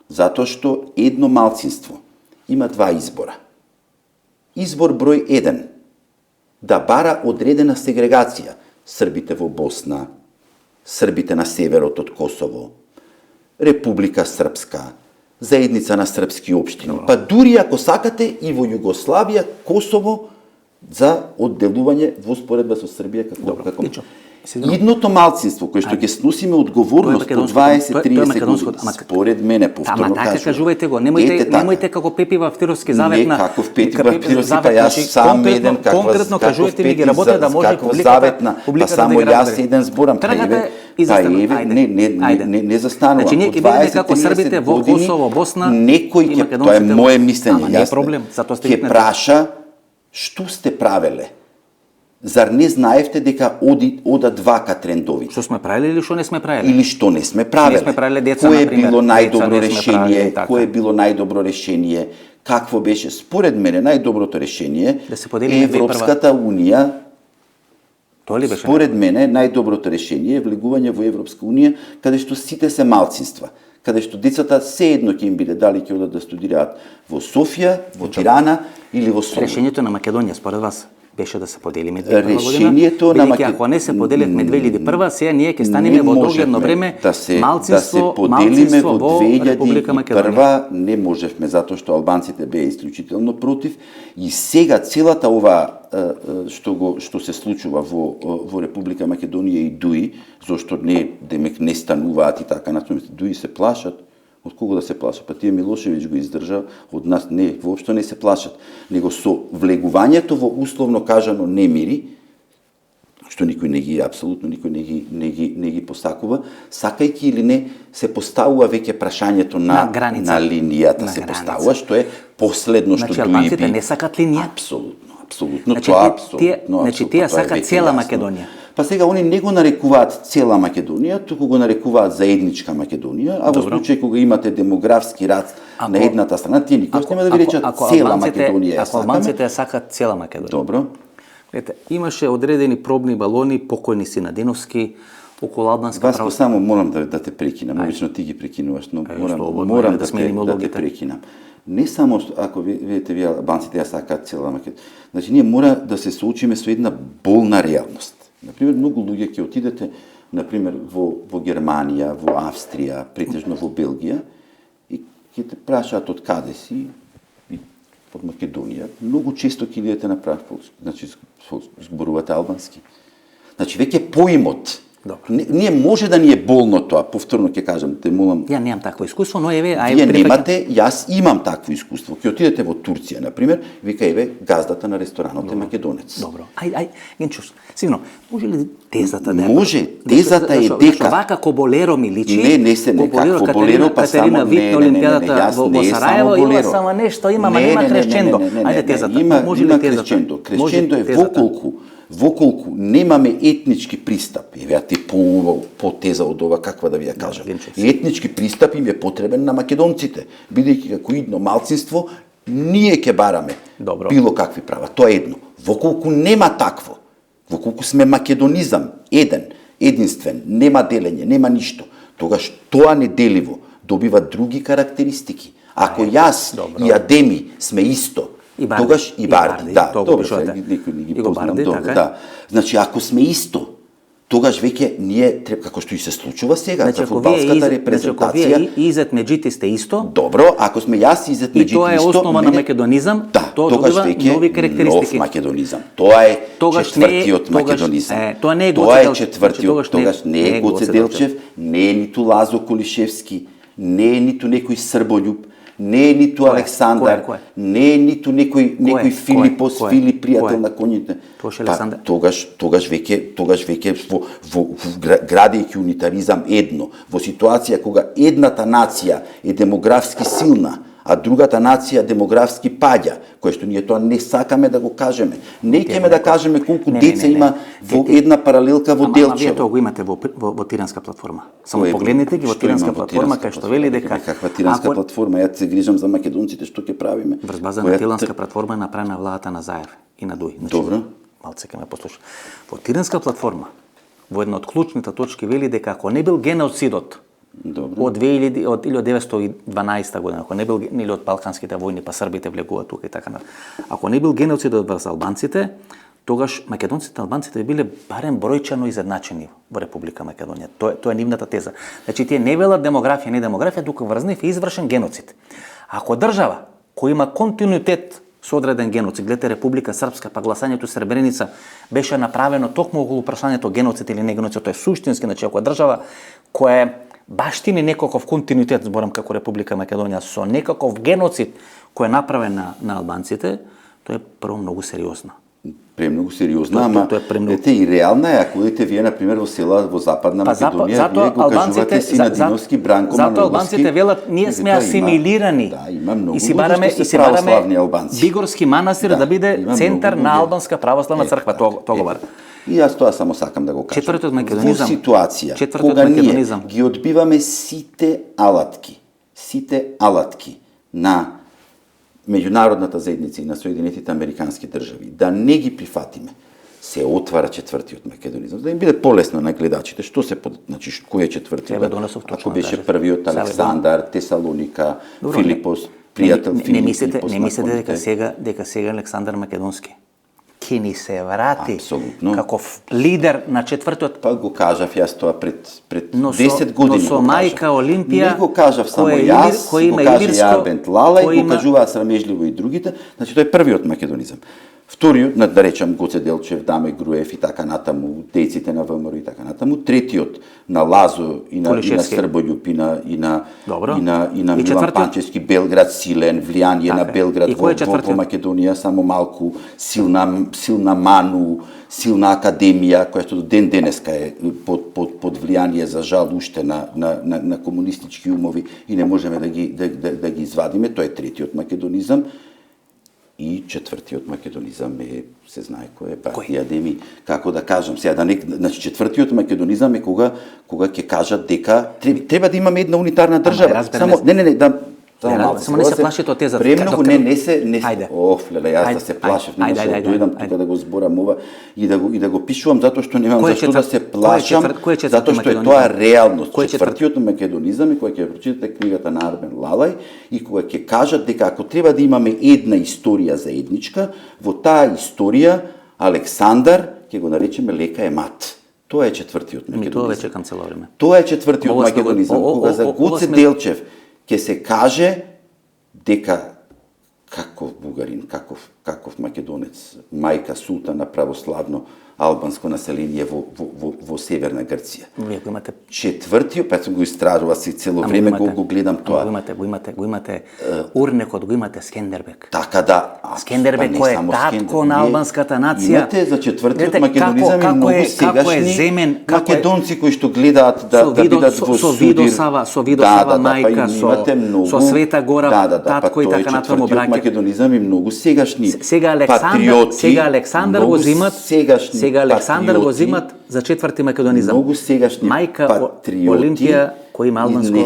S2: затоа што едно малцинство има два избора. Избор број 1 да бара одредена сегрегација, србите во Босна, србите на северот од Косово, Република Српска, заедница на српски општини, па дури ако сакате и во Југославија, Косово за одделување во споредба со Србија како
S1: Ничо. Сигурно.
S2: Идното малцинство кој што ќе сносиме одговорност по 20-30 години, според мене, повторно
S1: Ама така
S2: кажувам.
S1: кажувајте го,
S2: Ете така.
S1: немојте како Пепи во Втировски завет
S2: Не
S1: на
S2: каков Пети Вафтировски, па јас
S1: значи,
S2: сам еден,
S1: конкретно кажувате ми ги работе да може
S2: каков заветна, па само јас еден зборам, па еве, не застанувам.
S1: Значи ние
S2: По
S1: ќе бидеме
S2: 20-30
S1: како србите во
S2: години,
S1: Косово, Босна
S2: некој
S1: и
S2: ќе,
S1: македонците.
S2: тоа е мое мислење,
S1: Ама не е проблем, затоа сте
S2: ќе
S1: викнати.
S2: праша што сте правеле. Зар не знаевте дека одат вака трендови?
S1: Што сме правиле или што не сме правиле?
S2: Или што не сме правеле?
S1: Не сме правеле деца,
S2: Кое е
S1: например.
S2: било најдобро
S1: Деца не сме правеле,
S2: решение?
S1: така.
S2: Кое е било најдобро решение? Какво беше? Според мене најдоброто решение
S1: Да се поделиме
S2: е
S1: 2001.
S2: Европската унија.
S1: Тоа ли беше?
S2: Според мене најдоброто решение е влегување во Европска унија, каде што сите се малцинства, каде што децата се едно ќе им биде дали ќе одат да студираат во Софија, во Тирана или во Солун.
S1: Решението на Македонија според вас беше да се поделиме 2001
S2: Решението на
S1: бидејќи ако не се поделевме 2001, сега ние ќе станеме
S2: Не
S1: во догледно
S2: можевме
S1: време
S2: да се
S1: малцинство
S2: поделиме во
S1: во Република Македонија.
S2: 2001, не можевме затоа што албанците беа исклучително против и сега целата ова што се случува во Република Македонија и ДУИ, зашто демек не стануваат и така натаму, ДУИ се плашат. Од кого да се плашат? Па тие Милошевиќ го издржа, од нас не, воопшто не се плашат. Него со влегувањето во условно кажано немири, што никој не ги, апсолутно никој не ги посакува, сакајќи или не, се поставува веќе прашањето на линијата,
S1: на
S2: се
S1: граница.
S2: поставува, што е последно што
S1: Значи,
S2: ДУИ
S1: албанците не сакат линија?
S2: Апсолутно,
S1: Значи,
S2: тоа
S1: апсолутно. Значи, тие сакат цела Македонија.
S2: Па сега они не го нарекуваат цела Македонија, туку го нарекуваат заедничка Македонија, а во случај кога имате демографски раст на едната страна, тие никош нема да ви речат цела Македонија.
S1: Ако албанците ја сакат цела Македонија.
S2: Добро.
S1: Гледате, имаше одредени пробни балони, покојни Синадиновски, околу албанска
S2: Васко, само морам да те прекинам, обично ти ги прекинуваш, но морам да те прекинам. Не само ако видите вие албанците ја сакаат цела Македонија. Значи ние мора да се соочиме со една болна реалност. Например, многу луѓе ќе отидете, например, во Германија, во Австрија, претежно во Белгија, и ќе те прашаат од каде си, и од Македонија. Многу често ќе идете на прав, значи зборувате албански. Значи веќе поимот. Ние може да ни е болно тоа, повторно ќе кажам, те молам.
S1: Ја немам такво искуство, но еве,
S2: Вие немате, јас имам такво искуство. Ќе отидете во Турција, например, вика еве газдата на ресторанот е македонец.
S1: Добро. Генчус, сигурно, може ли тезата да
S2: може, тезата е дека
S1: вака Коболеро ми личи.
S2: Не се некако Коболеро, па само
S1: на Олимпијадата во Сараево, има само нешто, има, ма нема крещендо. Ајде тезата, може ли тезата?
S2: Крещендо е воколку немаме етнички пристап. Еве ти по теза од ова каква да ви ја кажам. Етнички пристап им е потребен на македонците, бидејќи како идно малцинство ние ќе бараме
S1: Добро.
S2: било какви права. Тоа е едно. Воколку нема такво, воколку сме македонизам, единствен, нема делење, нема ништо, тогаш тоа неделиво добива други карактеристики. Ако јас
S1: добро.
S2: и Адеми сме исто,
S1: И Барди.
S2: тогаш и Барди, да,
S1: тоа го
S2: добро,
S1: пишувате.
S2: некој не ги
S1: И го
S2: познам
S1: Барди,
S2: добро,
S1: така е.
S2: да. Значи, ако сме исто, тогаш веќе ние треба, како што и се случува сега, за фудбалската репрезентација.
S1: Ако вие Изет Меджити сте исто,
S2: Добро, ако сме јас и Изет
S1: и
S2: Меджити
S1: тоа е
S2: исто,
S1: основа на македонизам,
S2: да,
S1: тоа
S2: тогаш
S1: добива
S2: веќе
S1: нови карактеристики.
S2: нов македонизам. Тоа е
S1: Тогаш не е-
S2: четвртиот
S1: тогаш-
S2: македонизам.
S1: тоа не е
S2: Тоа
S1: Гоце
S2: е
S1: Делчев.
S2: четвртиот, тогаш не е Гоце Делчев, не е ниту Лазо Колишевски, не е ниту некој Србољуб, не е ниту Александар,
S1: Кој е?
S2: не е ниту некој Филипос,
S1: Кој е?
S2: Филип пријател
S1: Кој е?
S2: на коњите.
S1: Тоаш Александар.
S2: Тогаш веќе во градејќи унитаризам едно, во ситуација кога едната нација е демографски силна, а другата нација демографски паѓа, кое што ние тоа не сакаме да го кажеме. Не ќеме да кажеме колку деца има во една паралелка во
S1: Ама вие
S2: Делчево.
S1: тоа го имате во Тиранска платформа. Само
S2: Кој е?
S1: погледнете ги во
S2: Што
S1: Тиранска
S2: има во
S1: платформа,
S2: Тиранска
S1: кај што вели дека
S2: Каква Тиранска платформа? Јас се грижам за македонците, што ќе правиме?
S1: врз база на Тиранска платформа е направена владата на Заев и на Дуј.
S2: Добро.
S1: Малце ке ме послуша. Во Тиранска платформа, во една од клучните точки вели дека ако не бил геноцидот
S2: Добро.
S1: од 1912 година, ако не бил или од балканските војни, па србите влегуваат тука и така натаму. Ако не бил геноцидот врз албанците, тогаш македонците и албанците би биле барем бројчано изедначени во Република Македонија. Тоа е нивната теза. Значи тие не велат демографија, не демографија, тука врз нив е извршен геноцид. Ако држава која има континуитет со одреден геноцид, гледате Република Српска, па гласањето Сребреница беше направено токму околу прашањето геноцид или не геноцид, тоа е суштински, значи ако држава која баштини некаков континуитет, зборам како Република Македонија, со некаков геноцид кој е направен на албанците, тоа е прво многу сериозно.
S2: Премногу сериозна, ама
S1: тоа е премногу.
S2: ете и реална е, ако одите вие на пример во села во Западна Македонија, вие го кажувате Синадиновски, Бранко
S1: Затоа
S2: Маноловски.
S1: албанците велат ние сме
S2: Тоа
S1: асимилирани.
S2: Да, има многу
S1: и си
S2: луѓе
S1: бараме
S2: што
S1: и
S2: се
S1: си бараме
S2: православни албанци.
S1: Бигорски манастир да биде
S2: има
S1: центар
S2: многу
S1: на
S2: луѓе.
S1: албанска православна црква, тоа го бара.
S2: И јас тоа само сакам да го кажам.
S1: Четвртиот македонизам.
S2: Во ситуација
S1: Четвртиот
S2: кога ние
S1: македонизам.
S2: ги одбиваме сите алатки на меѓународната заедница и на Соединетите Американски држави, да не ги прифатиме, се отвара четвртиот македонизам. За да им биде полесно на гледачите, што се значи кој е четвртиот?
S1: Тебе донесов точно
S2: Ако беше
S1: да кажеш.
S2: првиот Александар, Тесалоника,
S1: Добро,
S2: Филипос, пријател
S1: не
S2: Филип,
S1: мислите
S2: Филипос
S1: дека
S2: Маконите.
S1: дека сега Александар Македонски ќе ни се врати
S2: Апсолутно.
S1: каков лидер на четвртиот.
S2: Па го кажав јас тоа пред
S1: Но
S2: 10 години.
S1: но со
S2: го
S1: мајка
S2: кажав.
S1: Олимпија,
S2: Не го кажав само
S1: кој е
S2: јас,
S1: кој
S2: го
S1: има
S2: каже
S1: илирско,
S2: Јарбент Лала и
S1: кој
S2: го
S1: има-
S2: кажуваа срамежливо и другите. Значи тоа е првиот македонизам. Вториот, да речам Гоце Делчев, Даме Груев и така натаму, дејците на ВМРО и така натаму. Третиот на Лазо и на
S1: Колишевски.
S2: Србољуб
S1: Добро.
S2: и на
S1: И
S2: Милан
S1: четвртиот?
S2: Панчевски, Белград силен, влијание
S1: Така
S2: на
S1: е.
S2: Белград
S1: И кој е
S2: во
S1: четвртиот?
S2: Македонија, само малку силна ману, силна академија, која што до ден денеска е под влијание, за жал, уште на комунистички умови и не можеме да ги извадиме. Тоа е третиот македонизам. И четвртиот македонизам е, се знае кој е, партија Адеми, како да кажам, сега да не, значи четвртиот македонизам е кога ќе кажат дека треба да имаме една унитарна држава.
S1: разберам,
S2: Само
S1: само не се плашите од тезата.
S2: Премногу не се
S1: Ајде.
S2: леле, јас да се плашев, не можам да дојдам тука да го зборам ова и да го пишувам затоа што немам
S1: Кој е
S2: зашто да се плашам,
S1: кој е четврти
S2: затоа што е
S1: македонизам?
S2: тоа реалност.
S1: Кој е
S2: Четвртиот македонизам е кога ќе прочитате книгата на Арбен Лалај и кога ќе кажат дека ако треба да имаме една историја заедничка, во таа историја Александар ќе го наречеме лека е мат. Тоа е четвртиот
S1: Тоа
S2: македонизам.
S1: веќе кам цело време.
S2: Тоа е четвртиот
S1: Ова сме го-
S2: македонизам, кога за
S1: ова
S2: Гоце
S1: сме-
S2: Делчев ќе се каже дека каков бугарин, каков македонец, мајка султана православно албанско население во северна Грција.
S1: Вие го имате
S2: Четвртиот, па сум го истражувал си цело време, го гледам тоа.
S1: Го имате урнекот, го имате Скендербек.
S2: Така да,
S1: Скендербек
S2: па не
S1: кој е
S2: само
S1: татко
S2: Скендербек,
S1: на
S2: не,
S1: албанската нација.
S2: Имате за четвртиот
S1: Гледате,
S2: македонизам и
S1: како
S2: многу
S1: е
S2: сегашни
S1: земен, како е-
S2: македонци кои што гледаат да бидат во
S1: со
S2: судир.
S1: Видосава,
S2: па
S1: мајка,
S2: имате многу-
S1: со Света Гора, татко и
S2: па
S1: така натаму
S2: тоа е четвртиот
S1: браќа.
S2: македонизам и многу сегашни
S1: Сега
S2: патриоти,
S1: Александар го
S2: многу
S1: зимат.
S2: сегашни
S1: Сега Александар го
S2: патриоти,
S1: зимат за четврти македонизам.
S2: Многу сегашни
S1: Мајка
S2: патриоти,
S1: Олимпија кој има албанско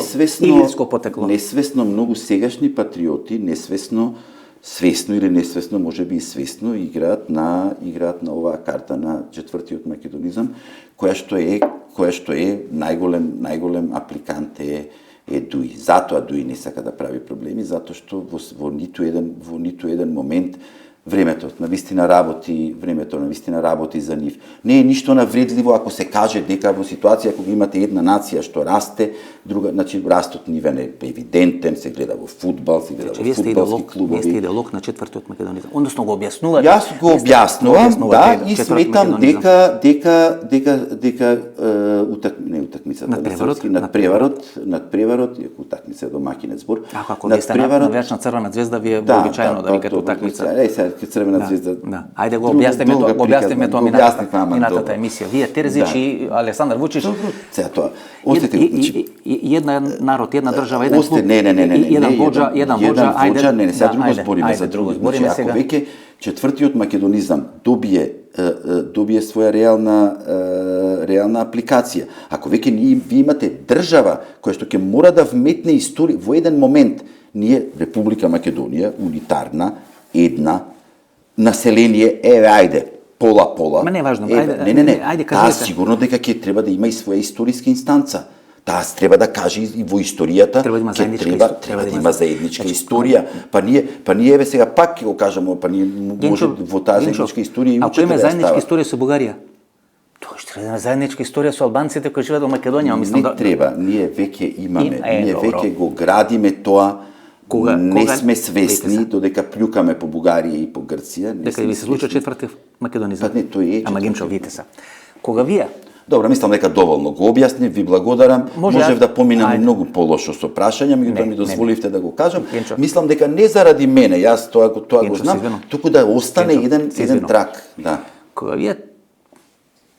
S2: и
S1: илирско потекло.
S2: Несвесно многу сегашни патриоти, несвесно свесно или несвесно, може би и свесно, играат на оваа карта на четвртиот македонизам, која што е најголем апликант е ДУИ. Затоа ДУИ не сака да прави проблеми, затоа што во ниту еден момент времето навистина работи за нив. Не е ништо навредливо ако се каже дека во ситуација кога имате една нација што расте, друга, значи растот нивен е евидентен, се гледа во фудбал, се гледа во фудбалски клубови.
S1: Вие сте идеолог на четвртиот македонизам. Односно го објаснувате.
S2: Јас го објаснувам, да, и сметам дека над преварот, иако утакмица е домаќинец збор.
S1: Ако вие сте на вечна црвена звезда, вие вообичаено да викате утакмица.
S2: Црвена звезда.
S1: Да. Ајде го објасниме тоа минатата емисија. Вие Терзич и Александар Вучич.
S2: Сега тоа. Остете
S1: една народ, една држава, еден клуб.
S2: Еден
S1: воџа, ајде.
S2: Не, сега друго збориме за друго. Значи, ако веќе четвртиот македонизам добие своја реална апликација, ако веќе ви имате држава која што ќе мора да вметне историја во еден момент, ние Република Македонија, унитарна, една население, ајде, пола.
S1: Ма не е важно.
S2: Ајде, таа сигурно дека ќе треба да има и своја историска инстанца. Таа треба да каже и во историјата,
S1: треба
S2: да има заедничка историја. Па ние еве сега пак ќе го кажеме, па ние може во таа заедничка историја има
S1: ако има заедничка историја со Бугарија, тоа ќе треба да има заедничка историја со албанците кои живеат во Македонија, мислам да
S2: треба. Ние веќе имаме, веќе го градиме тоа. Не сме свесни додека плюкаме по Бугарија и по Грција.
S1: Дека ви се случи четврти македонизам.
S2: Па не, тој е.
S1: Ама Гимчо, видите се. Кога вие
S2: Добро, мислам дека доволно го објаснив, ви благодарам. Можев да поминам многу полошо со прашања, меѓутоа ми дозволивте да го кажам. Мислам дека не заради мене, јас тоа го знам, туку да остане еден трак. Да.
S1: Кога вие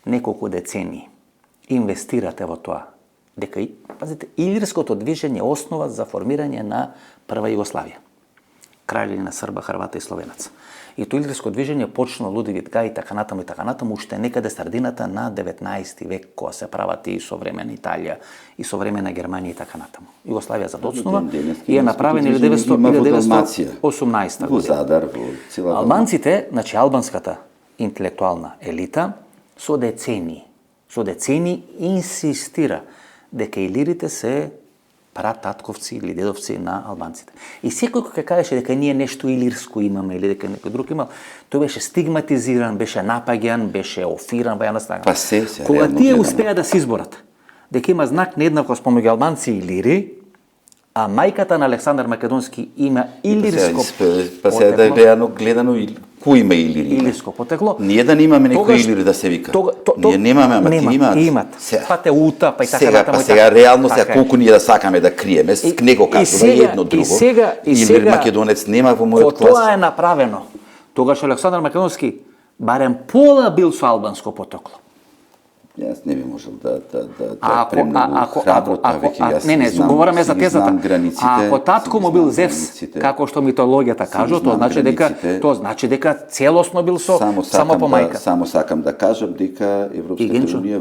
S1: неколку децении инвестирате во тоа, дека, пазите, илирското движење е основа за формирање на прва Југославија. Краљевина Срба, Хрвата и Словенаc. И тоа илирско движење почна Лудовит Гај и така натаму, уште некаде средината на 19 век, кога се прават и современа Италија, и современа Германија и така натаму. Југославија задоцнува и е направен 1918 година. Албанците, значи албанската интелектуална елита, со децении инсистира дека илирите се прататковци или дедовци на албанците. И секој кој кажеше дека ние нешто илирско имаме или дека некој друг имал, тој беше стигматизиран, беше напаѓан, беше офиран во јавната страна.
S2: Па се
S1: кога тие успеа да се изборат дека има знак нееднаквост помеѓу албанци и илири, а мајката на Александар Македонски има илирско
S2: Па се да реално гледано кој има илири?
S1: Илирско потекло.
S2: Ние да немаме некој илири да се вика. Ние немаме, ама ти имаат.
S1: Па те ута, па и така натаму.
S2: Па сега реално сега колку ние да сакаме да криеме, не го кажуваме едно друго. Илир македонец нема во мојот клас.
S1: Тоа е направено. Тогаш Александар Македонски барем пола бил со албанско потекло.
S2: Јас не би можел да премногу храбро тоа веќе јас
S1: не, говораме за тезата.
S2: Границите,
S1: ако татко му бил Зевс, како што митологијата кажува, тоа значи дека целосно бил само по мајка.
S2: Само сакам да кажам дека Европската унија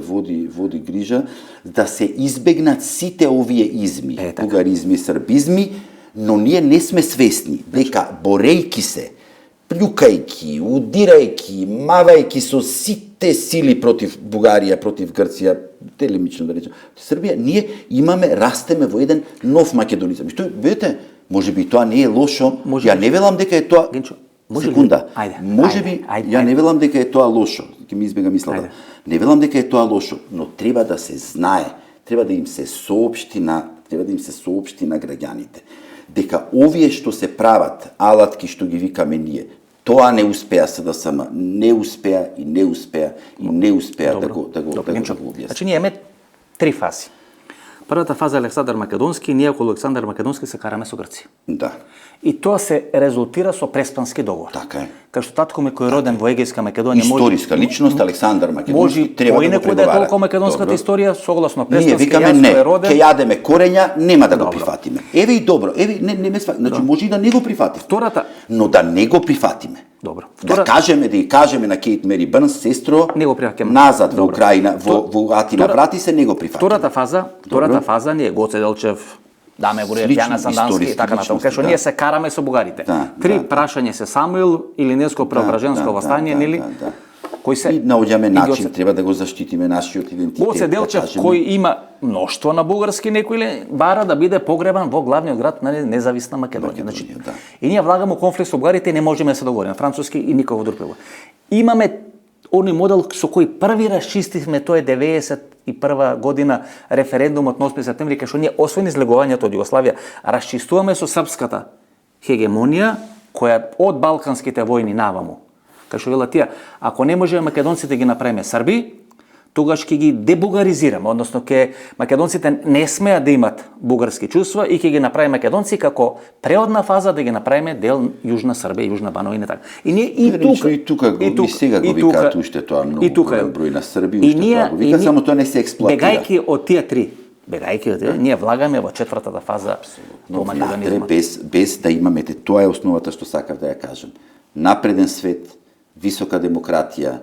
S2: води грижа да се избегнат сите овие изми, бугаризми, србизми, но ние не сме свесни дека борејки се, плюкајки, удирајки, мавајки со сите сили против Бугарија, против Грција, делимично да речем, Србија, ние растеме во еден нов македонизам. И што, видите, можеби тоа не е лошо, ја не велам дека е тоа... Секунда, можеби, ја не велам дека е тоа лошо, ќе ми избега мислата. Не велам дека е тоа лошо, но треба да се знае, треба да им се соопшти на граѓаните, дека овие што се прават, алатки што ги викаме ние, тоа не успеа СДСМ, не успеа да го објасни.
S1: Значи ние имаме три фази. Првата фаза е Александар Македонски, ние околу Александар Македонски се караме со Грција.
S2: Да.
S1: И тоа се резултира со Преспански договор.
S2: Така е.
S1: Кај што татко ми кој е роден во Егејска Македонија,
S2: историска личност Александар Македонски треба да го преговара.
S1: Може да е толку македонската историја согласно Преспански.
S2: Ние викаме не, ќе јадеме корења, нема да го прифатиме. Еве и добро, не ме сваќа, значи може и да не го прифатиме. Но да не го прифатиме.
S1: Добро.
S2: Да кажеме на Кейт Мери Бърнс, сестро, назад во Украина, во Атина, врати се, не го прифатиме.
S1: Втората фаза ни е Гоце Делчев, Даме Гуриев,
S2: Слични
S1: Јана Сандански и
S2: историски
S1: така натаму.
S2: личности,
S1: Кај што ние се караме со бугарите. Три прашање се Самуил или Неско Преображенско востание, нели? Кои се
S2: И наоѓаме начин, треба да го заштитиме нашиот идентитет.
S1: Гоце Делчев, кој има мноштво на бугарски некој или бара да биде погребан во главниот град на независна Македонија. Значи, и ние влагаме конфликт со бугарите и не можеме да се договориме. Француски и никој друг. Имаме оној модел со кој први расчистивме, тоа е 91 година референдумот на 8 септември, кај што ние освен излегувањето од Југославија, расчистуваме со српската хегемонија, која од балканските војни наваму. Кај што велат тие, ако не можеме македонците ги направиме срби, тогаш ќе ги дебугаризираме, односно ќе македонците не смеат да имат бугарски чувства и ќе ги направиме македонци како преодна фаза да ги направиме дел Јужна Србија, Јужна Бановина така. И ние
S2: и тука и сега го викаат уште тоа многу број на Срби, уште тоа го вика, само тоа не се експлоатира.
S1: Бегајќи од тие три, ние влагаме во четвртата фаза во македонизмот.
S2: Без да имаме, тоа е основата што сакав да ја кажам. Напреден свет, висока демократија,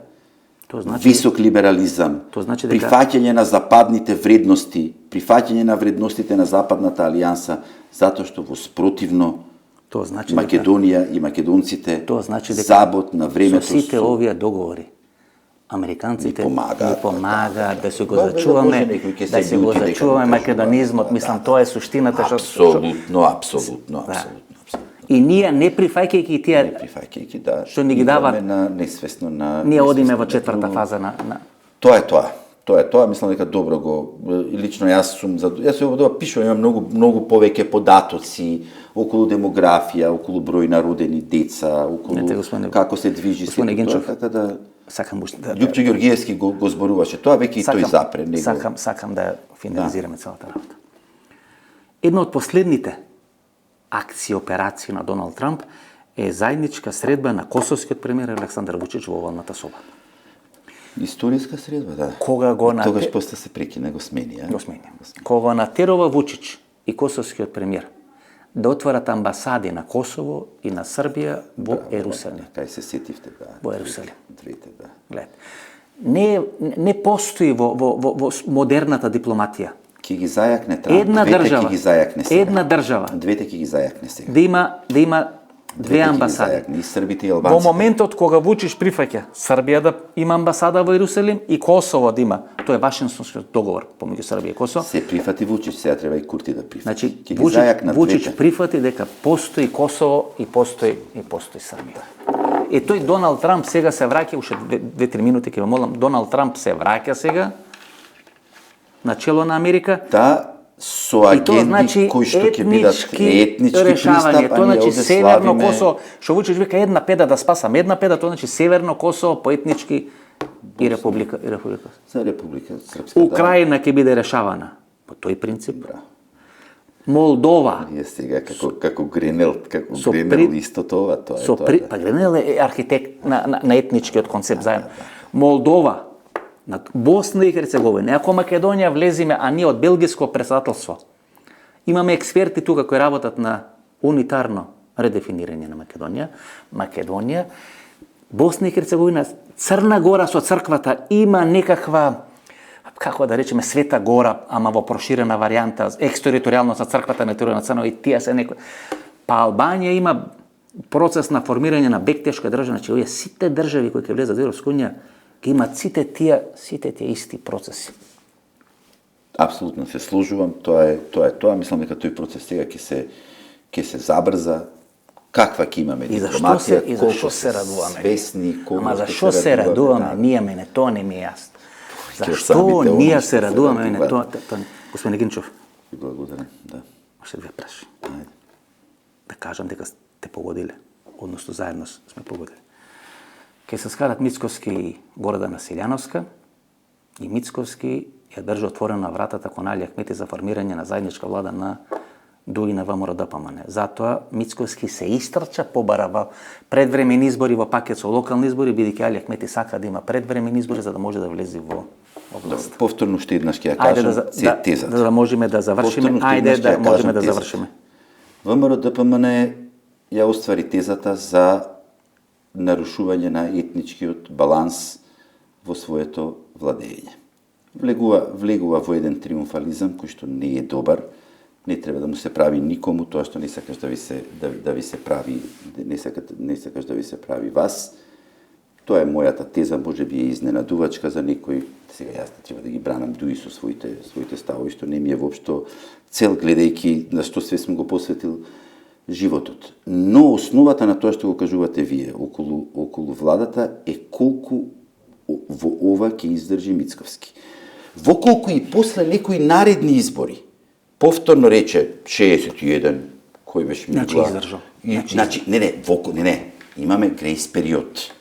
S2: висок либерализам, прифаќање на западните вредности, прифаќање на вредностите на Западната алијанса, затоа што во спротивно Македонија и македонците забот на времето
S1: со сите овие договори. Американците ни помагаат да се го зачуваме, македонизмот, мислам тоа е суштината што
S2: Апсолутно.
S1: И ние не прифаќајќи тие што ни ги дават
S2: несвесно на
S1: ние одиме во четврта фаза на
S2: Тоа е тоа, мислам дека добро го лично јас пишувам, имам многу повеќе податоци околу демографија, околу број на родени деца, околу како се движи сето така да
S1: сакам
S2: Љупчо Ѓоргиевски го зборуваше тоа, веќе и тој запре него.
S1: Сакам да финализираме целата работа. Една од последните акции, операции на Доналд Трамп е заедничка средба на косовскиот премиер Александар Вучич во овалната соба.
S2: Историска средба, да.
S1: Кога го
S2: тогаш после се прекина, го смени.
S1: Кога го натерува Вучич и косовскиот премиер да отворат амбасади на Косово и на Србија во Ерусалим.
S2: Кај се сетивте, да.
S1: Во Ерусалим.
S2: Двете, да.
S1: Глед. Не постои во модерната дипломатија.
S2: Ки ги зајакне Трамп, двете ки ги зајакне сега.
S1: Една држава.
S2: Двете ки ги зајакне сега.
S1: Да има две амбасади.
S2: И србите и албанците.
S1: Во моментот кога Вучич прифаќа Србија да има амбасада во Ерусалим и Косово да има, тоа е Вашингтонскиот договор помеѓу Србија и Косово.
S2: Се прифати Вучич, сега треба и Курти да прифати.
S1: Значи Вучич прифати дека постои Косово и постои Србија. И тој Доналд Трамп сега се враќа, уште 2-3 минути ќе ве молам, Доналд Трамп се враќа сега на чело на Америка.
S2: Да, со агенти кои што ќе бидат етнички
S1: решавање. Тоа значи Северно
S2: славиме...
S1: Косово, што Вучич вика една педа да спасам, една педа, тоа значи Северно Косово по етнички и Република.
S2: За Република Српска.
S1: Украина ќе биде решавана по тој принцип. Молдова.
S2: Ние сега како Гренел исто тоа е тоа.
S1: Па Гренел е архитект на етничкиот концепт заедно. Молдова, на Босна и Херцеговина, ако Македонија влезиме, а ние од белгиско претседателство, имаме експерти тука кои работат на унитарно редефинирање на Македонија, Босна и Херцеговина, Црна Гора со црквата има некаква, како да речеме, Света Гора, ама во проширена варијанта, екстериторијално со црквата на територија на Црна и тие се некои. Па Албанија има процес на формирање на бектешка држава, значи овие сите држави кои ќе влезат во Европска унија ќе имат сите тие исти процеси.
S2: Апсолутно се служувам, тоа е, мислам дека тој процес сега ќе се забрза. Каква ќе имаме дипломатија,
S1: колку се радуваме.
S2: Свесни,
S1: ама зашто се радуваме? Ние мене тоа не ми е јасно. Зашто ние се радуваме мене тоа? Господин Гинчов.
S2: Благодарам, да.
S1: Уште две праши. Да кажам дека сте погодиле, односно заедно сме погодиле. Ке се скарат Мицковски и Гордана Силјановска и Мицковски ја држи отворена вратата кон Али Ахмети за формирање на заедничка влада на ДУИ на ВМРО-ДПМН. Затоа Мицковски се истрча, побара во предвремени избори во пакет со локални избори, бидејќи Али Ахмети сака да има предвремени избори за да може да влезе во власт.
S2: Повторно уште еднаш ќе ја кажам тезата.
S1: Да можеме да завршиме. Да можеме да завршиме.
S2: ВМРО-ДПМН ја оствари тезата за нарушување на етничкиот баланс во своето владење. Влегува во еден триумфализам кој што не е добар, не треба да му се прави никому тоа што не сакаш да ви се прави, не сакаш да ви се прави вас. Тоа е мојата теза, може би е изненадувачка за некој. Сега јас не треба да ги бранам дуи со своите ставови, што не ми е воопшто цел, гледајќи на што све сум го посветил животот. Но основата на тоа што го кажувате вие околу владата е колку во ова ќе издржи Мицковски. Во колку и после некои наредни избори повторно рече 61, кој беше Мигла.
S1: Значи издржал.
S2: Значи, не, имаме грейс период.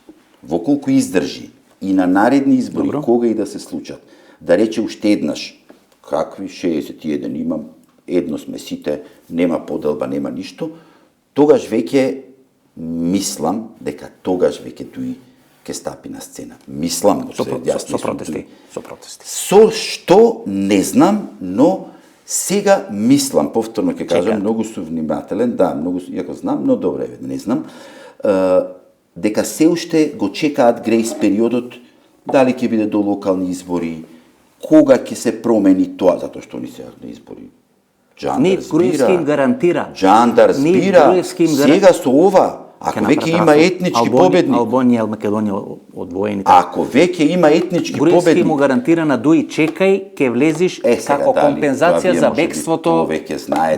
S2: Во колку издржи и на наредни избори,
S1: Добро.
S2: кога и да се случат, да рече уште еднаш, какви 61 имам, едно сме сите, нема поделба, нема ништо, тогаш веќе мислам дека тогаш веќе дуи ќе стапи на сцена. Мислам,
S1: Со протести.
S2: Со што не знам, но сега мислам, повторно ќе кажам, многу сум внимателен, иако знам, но добре, не знам, дека се уште го чекаат грейс периодот, дали ќе биде до локални избори, кога ќе се промени тоа, затоа што ни сега на избори.
S1: Ни Груевски им гарантира.
S2: Джандар збира, сега со ова, ако веќе има етнички победник.
S1: Албанија и Македонија одвоени.
S2: Ако веќе има етнички победник.
S1: Груевски му гарантира на Дуи, чекај, ќе влезиш како компензација за бегството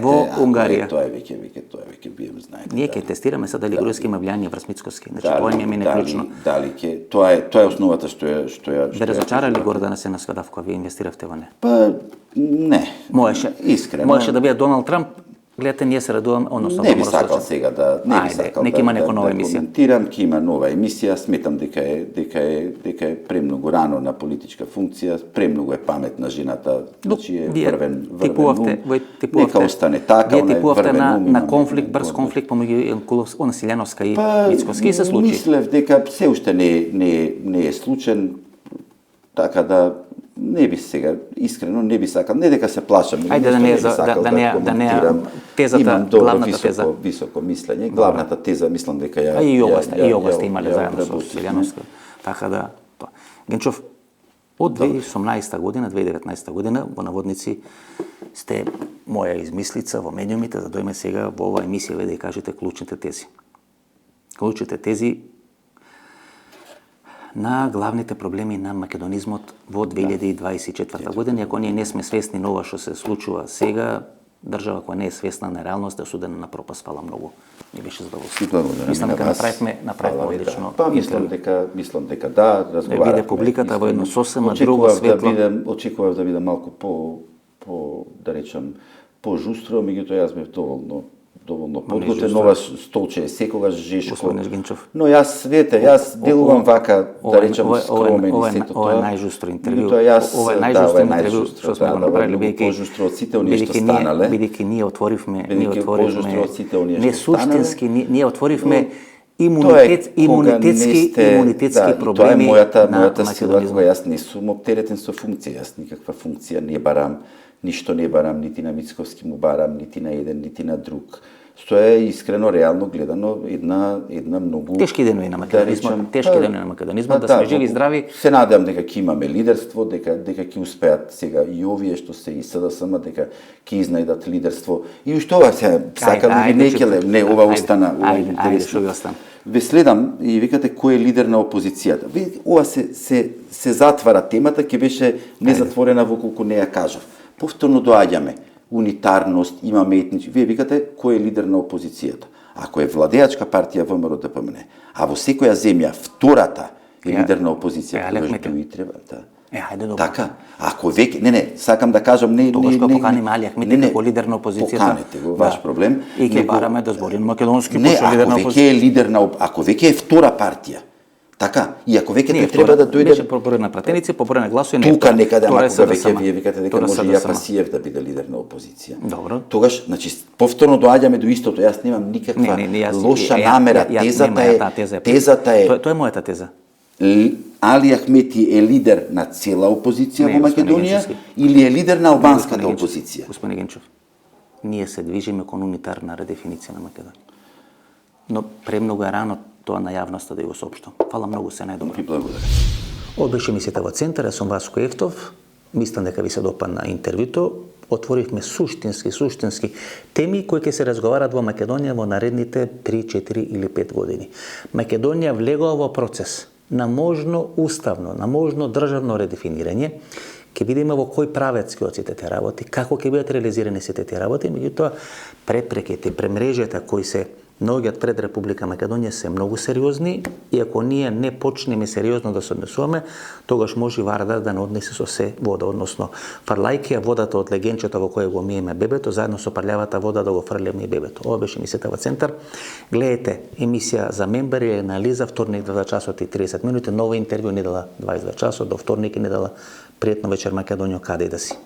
S1: во Унгарија.
S2: Тоа е веќе бием знаете.
S1: Ние ќе тестираме сега дали Груевски има влијание врз Мицковски. Значи тоа ми е клучно.
S2: Дали ќе, тоа е основата што ја
S1: Ве разочара ли Гордана Сенасвадав кога вие инвестиравте во неа?
S2: Па не.
S1: Искрено. Можеше да биде Доналд Трамп. Гледате, ние се радуваме, односно
S2: не би сакал сега да
S1: има нека нова емисија.
S2: Коментирам, ќе има нова емисија, сметам дека е премногу рано на политичка функција, премногу е паметна жената, значи е врвен ум. Нека остане така,
S1: вие типувавте на конфликт, брз конфликт помеѓу Насилјановска и Мицковски и се случи.
S2: Мислев дека се уште не е случен, така да не би сега, искрено не би сакал, не дека се плашам,
S1: ајде да не тезата, главната теза.
S2: Високо мислење, главната теза мислам дека ја
S1: и ова сте имале заедно со Силјановска, така да тоа. Генчов, од 2018 година, 2019 година, во наводници сте моја измислица во медиумите да дојме сега во оваа емисија да ја кажете клучните тези. Клучните тези на главните проблеми на македонизмот во 2024 година, иако ние не сме свесни на ова што се случува сега, држава која не е свесна на реалност, е осудена на пропаст, фала многу. Не беше задоволство. Мислам дека направивме одлично.
S2: Па мислам дека да, разговараме.
S1: Биде публиката во едно сосема друго светло.
S2: Очекував да биде малку по да речам пожустро, меѓутоа јас бев доволно подготвен, ова столче е секогаш жешко. Но јас делувам вака, да речам, скромен и сето тоа.
S1: Ова е најжустро интервју. Ова е најжустро интервју што сме го направили, бидејќи ние отворивме не суштински, ние отворивме имунитетски проблеми на
S2: мојата сила, кога јас не сум оптеретен со функција, јас никаква функција не барам, ништо не барам, нити на Мицковски му барам, нити на еден, нити на друг. Што е искрено, реално гледано, една многу...
S1: Тешки денови на македонизмот, да сме живи и здрави.
S2: Се надевам дека ќе имаме лидерство, дека ќе успеат сега и овие што се и СДСМ, дека ќе изнајдат лидерство. И уште ова се сакам или не, ова остана интересно. Ве следам и викате кој е лидер на опозицијата. Ова се затвара темата, ќе беше незатворена во колку не ја кажав. Повторно доаѓаме. Унитарност, имаме етнички. Вие викате кој е лидер на опозицијата. Ако е владеачка партија ВМРО ДПМН, а во секоја земја втората е лидер на опозицијата, тоа и треба. Така, ако веќе сакам да кажам
S1: тогаш го поканиме Али Ахмети како лидер на опозицијата.
S2: Поканете го, ваш проблем.
S1: И ќе бараме да зборим македонски лидер на
S2: опозицијата. Ако веќе е втора партија, така, и ако веќе тој треба да дојде...
S1: Беше по број на пратеници, по број на гласови...
S2: Тука некаде, ама кога веќе вие викате дека може и Апасиев да биде лидер на опозиција.
S1: Добро.
S2: Тогаш, значи, повторно доаѓаме до истото. Јас немам никаква лоша намера. Тезата е...
S1: Тоа е мојата теза.
S2: Али Ахмети е лидер на цела опозиција во Македонија или е лидер на албанската опозиција?
S1: Господине Генчов, ние се движиме кон унитарна редефиниција на Македонија. Но премногу е рано тоа на јавноста да го соопштам. Фала многу, се најдобро.
S2: Ви благодарам.
S1: Ова беше емисијата во Центар, јас сум Васко Ефтов. Мислам дека ви се допадна интервјуто. отворивме суштински теми кои ќе се разговарат во Македонија во наредните 3, 4 или 5 години. Македонија влегува во процес на можно уставно, на можно државно редефинирање. Ќе видиме во кој правец ќе од сите те работи, како ќе бидат реализирани сите те работи, меѓутоа препреките, премрежјата кои се наоѓаат пред Република Македонија се многу сериозни и ако ние не почнеме сериозно да се однесуваме, тогаш може Вардар да не однесе со се вода, односно фрлајќи ја водата од легенчето во кое го миеме бебето, заедно со прлявата вода да го фрлеме и бебето. Ова беше емисијата во Центар. Гледате емисија за мембери или анализа вторник 2 часот и 30 минути, ново интервју недела 22 часот, до вторник и недела. Пријатно вечер Македонија, каде и да си.